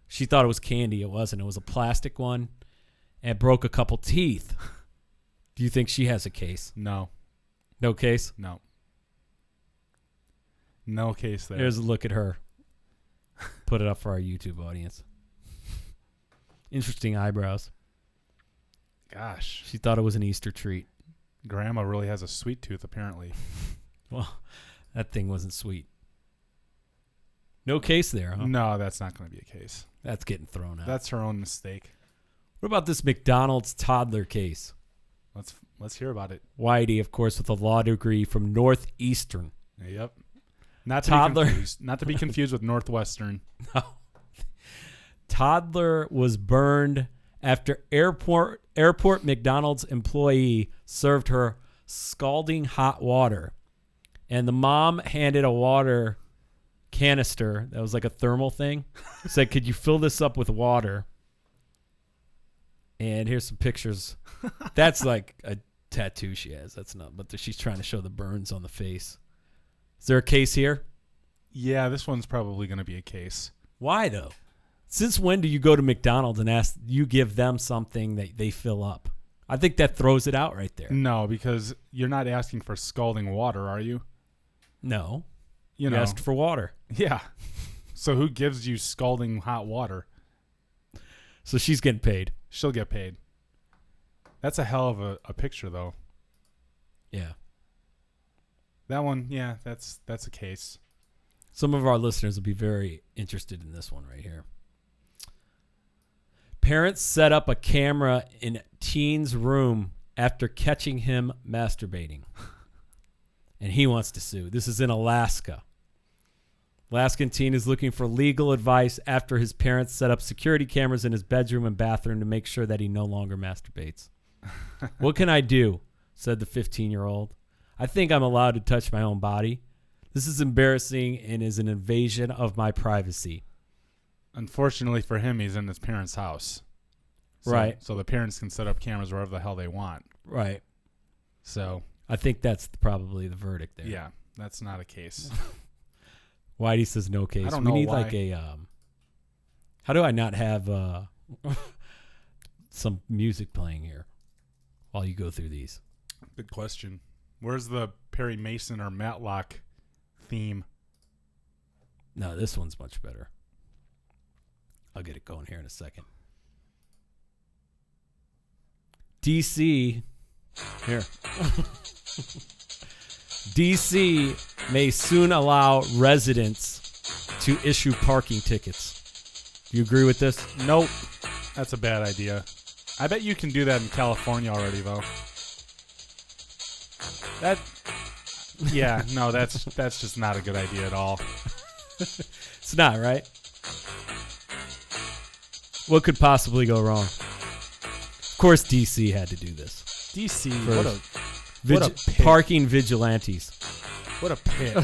She thought it was candy. It wasn't. It was a plastic one, and broke a couple teeth. Do you think she has a case? No. No case? No. No case there. Here's a look at her. Put it up for our YouTube audience. Interesting eyebrows. Gosh. She thought it was an Easter treat. Grandma really has a sweet tooth, apparently. Well, that thing wasn't sweet. No case there, huh? No, that's not going to be a case. That's getting thrown out. That's her own mistake. What about this McDonald's toddler case? Let's hear about it. Whitey, of course, with a law degree from Northeastern. Yep. Not to be confused with Northwestern. No. Toddler was burned after airport McDonald's employee served her scalding hot water. And the mom handed a water canister that was like a thermal thing. Said, could you fill this up with water? And here's some pictures. That's like a tattoo she has. That's not, but she's trying to show the burns on the face. Is there a case here? Yeah, this one's probably going to be a case. Why though? Since when do you go to McDonald's and ask you give them something that they fill up? I think that throws it out right there. No, because you're not asking for scalding water, are you? No. You asked for water. Yeah. So who gives you scalding hot water? So she's getting paid. She'll get paid. That's a hell of a picture, though. Yeah. That one, yeah, that's a case. Some of our listeners will be very interested in this one right here. Parents set up a camera in teen's room after catching him masturbating. And he wants to sue. This is in Alaska. Alaskan teen is looking for legal advice after his parents set up security cameras in his bedroom and bathroom to make sure that he no longer masturbates. What can I do? Said the 15-year-old. I think I'm allowed to touch my own body. This is embarrassing and is an invasion of my privacy. Unfortunately for him, he's in his parents' house. Right. So the parents can set up cameras wherever the hell they want. Right. So I think that's probably the verdict there. Yeah, that's not a case. Whitey says no case. I don't know we need why. like a how do I not have some music playing here while you go through these? Good question. Where's the Perry Mason or Matlock theme? No, this one's much better. I'll get it going here in a second. DC here. DC may soon allow residents to issue parking tickets. Do you agree with this? Nope. That's a bad idea. I bet you can do that in California already, though. That's just not a good idea at all. It's not, right? What could possibly go wrong? Of course, DC had to do this. DC, what a pig. Parking vigilantes. What a pig.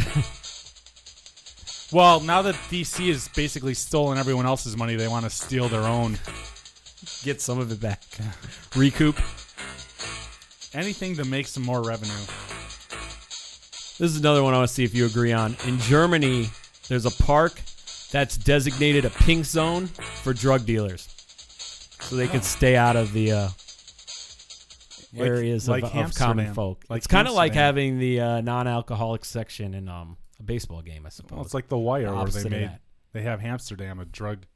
Well, now that DC has basically stolen everyone else's money, they want to steal their own. Get some of it back. Recoup. Anything to make some more revenue. This is another one I want to see if you agree on. In Germany, there's a park that's designated a pink zone for drug dealers, so they can stay out of the areas of common folk. It's kind of like having the non-alcoholic section in a baseball game, I suppose. Well, it's like The Wire, where Opposite they have Amsterdam a drug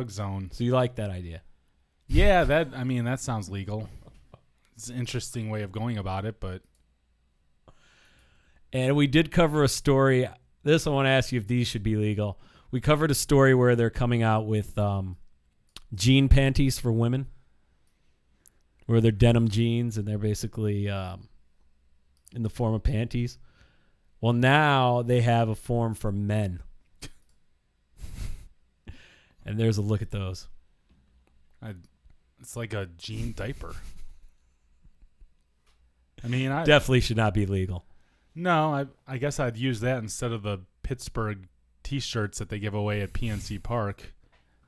zone. So you like that idea? Yeah, that sounds legal. It's an interesting way of going about it, but. And we did cover a story. This I want to ask you if these should be legal. We covered a story where they're coming out with jean panties for women, where they're denim jeans and they're basically in the form of panties. Well, now they have a form for men. And there's a look at those. It's like a jean diaper. I mean, definitely should not be legal. No, I guess I'd use that instead of the Pittsburgh T-shirts that they give away at PNC Park.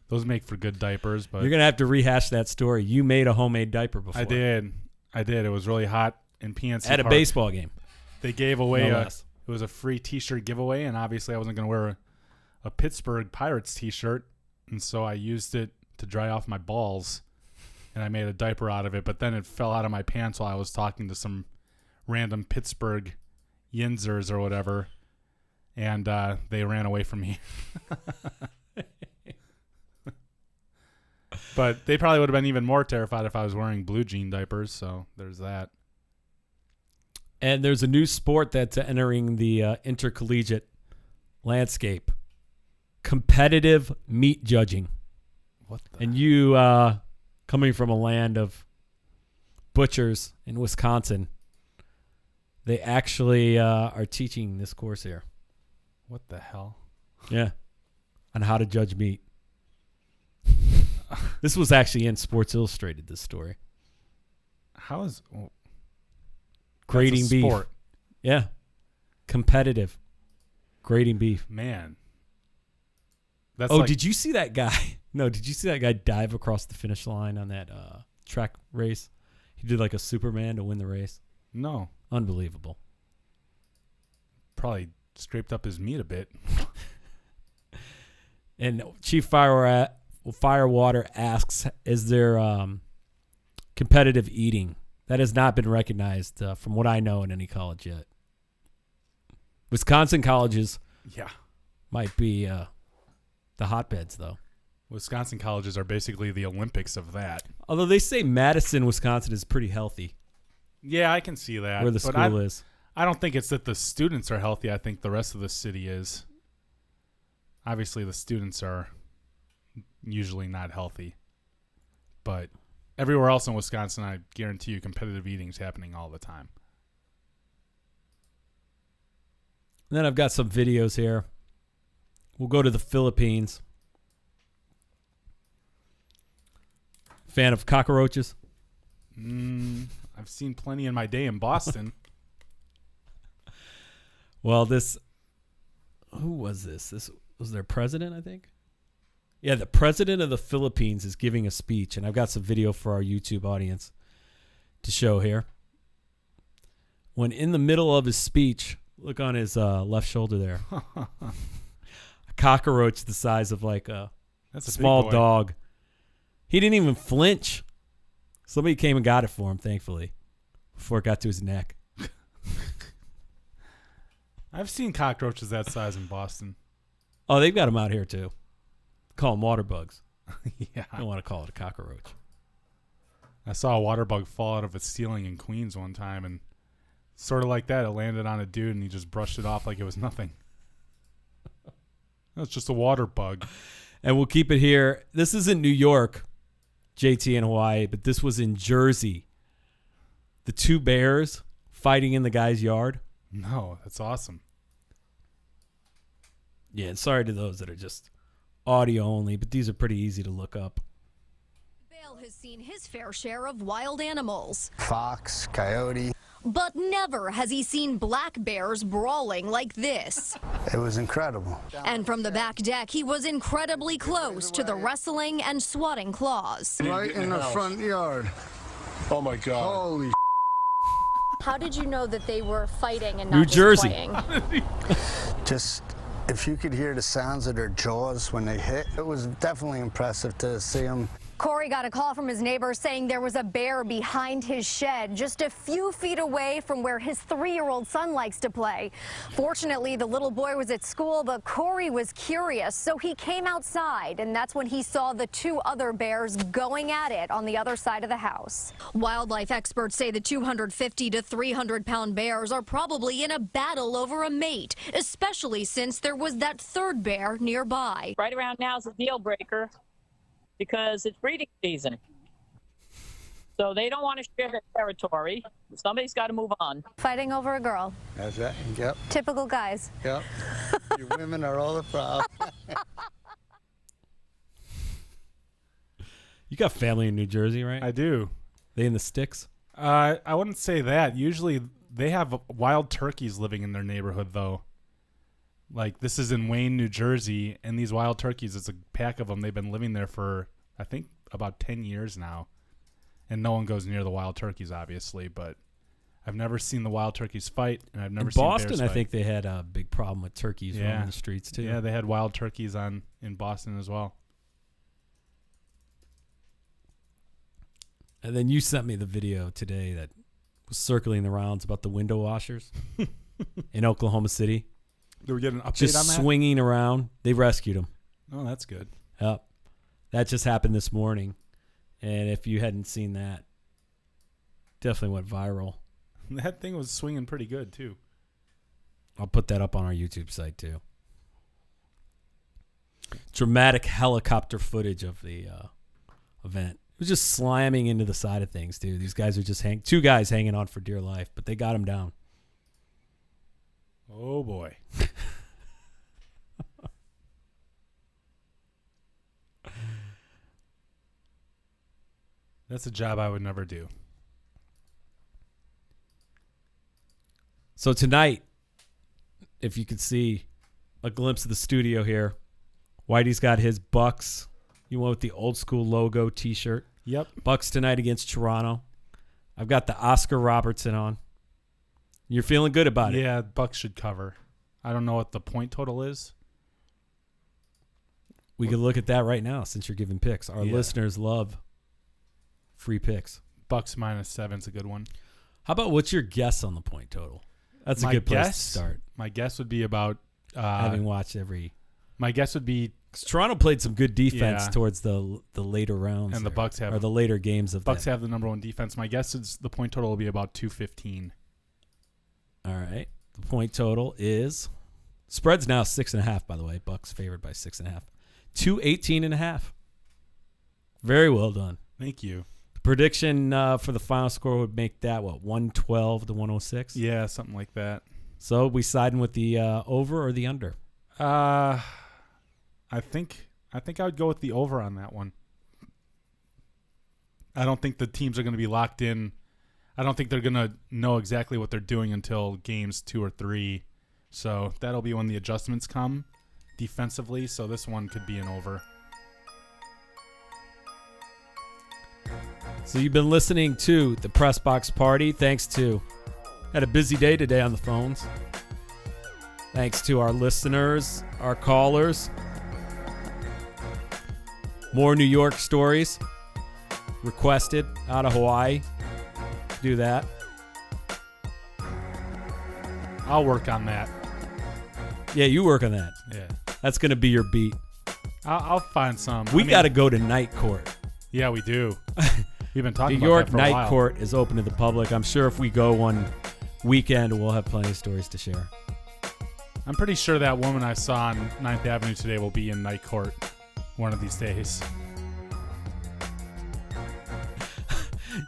Those make for good diapers, but you're gonna have to rehash that story. You made a homemade diaper before. I did. It was really hot in PNC at Park. A baseball game. They gave away No it less. was a free T-shirt giveaway, and obviously I wasn't gonna wear a Pittsburgh Pirates T-shirt, and so I used it to dry off my balls, and I made a diaper out of it. But then it fell out of my pants while I was talking to some random Pittsburgh Yinzers or whatever, and they ran away from me. But they probably would have been even more terrified if I was wearing blue jean diapers, so there's that. And there's a new sport that's entering the intercollegiate landscape. Competitive meat judging. What the? And you, coming from a land of butchers in Wisconsin, they actually are teaching this course here. What the hell? Yeah. On how to judge meat. This was actually in Sports Illustrated, this story. How is... Well, grading beef. Sport. Yeah. Competitive. Grading beef. Man. That's did you see that guy? No, did you see that guy dive across the finish line on that track race? He did like a Superman to win the race. No. Unbelievable. Probably scraped up his meat a bit. And Chief Firewater asks, is there competitive eating? That has not been recognized from what I know in any college yet. Wisconsin colleges might be the hotbeds, though. Wisconsin colleges are basically the Olympics of that. Although they say Madison, Wisconsin is pretty healthy. Yeah, I can see that. Where the school is. I don't think it's that the students are healthy. I think the rest of the city is. Obviously, the students are usually not healthy. But everywhere else in Wisconsin, I guarantee you competitive eating is happening all the time. And then I've got some videos here. We'll go to the Philippines. Fan of cockroaches? I've seen plenty in my day in Boston. Well, who was this? This was their president, I think. Yeah, the president of the Philippines is giving a speech, and I've got some video for our YouTube audience to show here. When in the middle of his speech, look on his left shoulder there. A cockroach the size of like a small dog. He didn't even flinch. Somebody came and got it for him, thankfully, before it got to his neck. I've seen cockroaches that size in Boston. Oh, they've got them out here, too. Call them water bugs. Yeah. I don't want to call it a cockroach. I saw a water bug fall out of its ceiling in Queens one time, and sort of like that, it landed on a dude, and he just brushed it off like it was nothing. That's just a water bug. And we'll keep it here. This is in New York, JT in Hawaii, but this was in Jersey. The two bears fighting in the guy's yard. No, that's awesome. Yeah, and sorry to those that are just audio only, but these are pretty easy to look up. Bale has seen his fair share of wild animals. Fox, coyote. But never has he seen black bears brawling like this. It was incredible. And from the back deck, he was incredibly close to the wrestling and swatting claws. Right in the front yard. Oh my God. Holy How did you know that they were fighting and New not Jersey. just playing? Just if you could hear the sounds of their jaws when they hit, it was definitely impressive to see them. Corey got a call from his neighbor saying there was a bear behind his shed, just a few feet away from where his 3-year-old son likes to play. Fortunately, the little boy was at school, but Corey was curious, so he came outside, and that's when he saw the 2 other bears going at it on the other side of the house. Wildlife experts say the 250 to 300-pound bears are probably in a battle over a mate, especially since there was that 3rd bear nearby. Right around now is a deal breaker, because it's breeding season. So they don't want to share their territory. Somebody's got to move on. Fighting over a girl. That's right. Yep. Typical guys. Yep. Your women are all the problem. You got family in New Jersey, right? I do. They in the sticks? I wouldn't say that. Usually they have wild turkeys living in their neighborhood, though. Like, this is in Wayne, New Jersey, and these wild turkeys, it's a pack of them. They've been living there for, I think, about 10 years now. And no one goes near the wild turkeys, obviously, but I've never seen the wild turkeys fight, and I've never In seen Boston, bears I fight. think they had a big problem with turkeys roaming the streets, too. Yeah, they had wild turkeys in Boston as well. And then you sent me the video today that was circling the rounds about the window washers in Oklahoma City. Did we get an update Just on that? swinging around. They rescued them. Oh, that's good. Yep. That just happened this morning. And if you hadn't seen that, definitely went viral. That thing was swinging pretty good, too. I'll put that up on our YouTube site, too. Dramatic helicopter footage of the event. It was just slamming into the side of things, dude. These guys are just 2 guys hanging on for dear life, but they got him down. Oh, boy. That's a job I would never do. So tonight, if you could see a glimpse of the studio here, Whitey's got his Bucks. You went with the old school logo T-shirt. Yep. Bucks tonight against Toronto. I've got the Oscar Robertson on. You're feeling good about it. Yeah, Bucks should cover. I don't know what the point total is. We could look at that right now since you're giving picks. Our listeners love free picks. Bucks -7 is a good one. How about what's your guess on the point total? That's a good place to start. My guess would be about having watched every. My guess would be 'cause Toronto played some good defense towards the later rounds, and the Bucks have or the later games of Bucks that. have the number 1 defense. My guess is the point total will be about 215. All right, the point total is spread's now 6.5. By the way, Bucks favored by 6.5. 218.5. Very well done. Thank you. The prediction for the final score would make that 112 to 106. Yeah, something like that. So we siding with the over or the under? I think I would go with the over on that one. I don't think the teams are going to be locked in. I don't think they're going to know exactly what they're doing until games 2 or 3. So that'll be when the adjustments come defensively. So this one could be an over. So you've been listening to the Press Box Party. Thanks to, had a busy day today on the phones. Thanks to our listeners, our callers. More New York stories requested out of Hawaii. Do that. I'll work on that. Yeah, you work on that. Yeah. That's going to be your beat. I'll find some. We got to go to night court. Yeah, we do. We've been talking New about York that for a night while. court is open to the public. I'm sure if we go one weekend, we'll have plenty of stories to share. I'm pretty sure that woman I saw on 9th Avenue today will be in night court one of these days.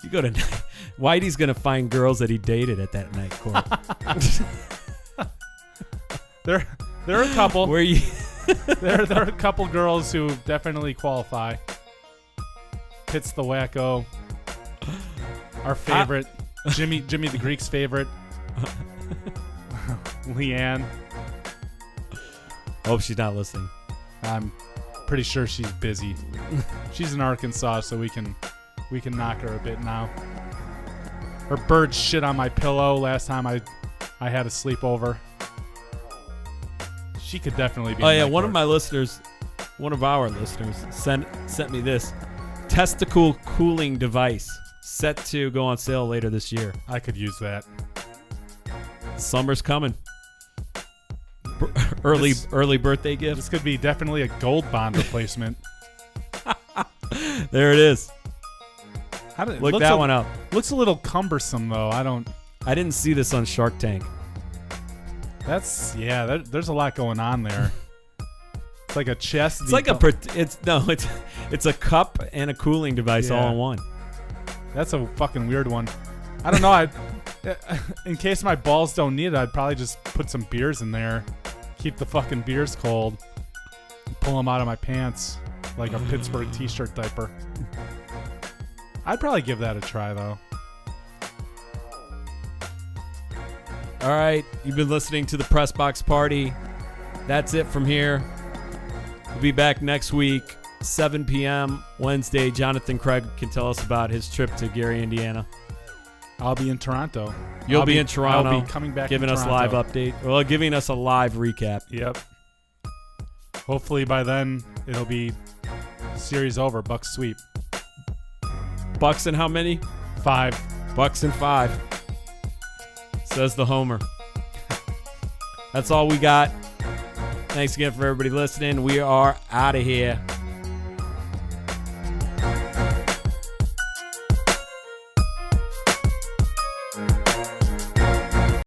You go to Whitey's going to find girls that he dated at that night court. There are a couple. Where you? there are a couple girls who definitely qualify. Pitts the Wacko, our favorite, Jimmy the Greek's favorite, Leanne. Hope she's not listening. I'm pretty sure she's busy. She's in Arkansas, so we can knock her a bit now. Her bird shit on my pillow last time I had a sleepover. She could definitely be. Oh yeah, one of our listeners sent me this testicle cooling device set to go on sale later this year. I could use that. Summer's coming. Early birthday gift. This could be definitely a gold bond replacement. There it is. Look that one up. Looks a little cumbersome though. I didn't see this on Shark Tank. There's a lot going on there. It's like a chest. It's a cup and a cooling device all in one. That's a fucking weird one. I don't know. In case my balls don't need it, I'd probably just put some beers in there, keep the fucking beers cold, and pull them out of my pants like a Pittsburgh t-shirt diaper. I'd probably give that a try though. All right, you've been listening to the Press Box Party. That's it from here. We'll be back next week, 7 p.m. Wednesday. Jonathan Craig can tell us about his trip to Gary, Indiana. I'll be in Toronto. You'll be in Toronto. I'll be coming back giving in us Toronto. live update. Well, giving us a live recap. Yep. Hopefully by then it'll be series over. Bucks sweep. Bucks and how many? 5. Bucks and 5. Says the homer. That's all we got. Thanks again for everybody listening. We are out of here.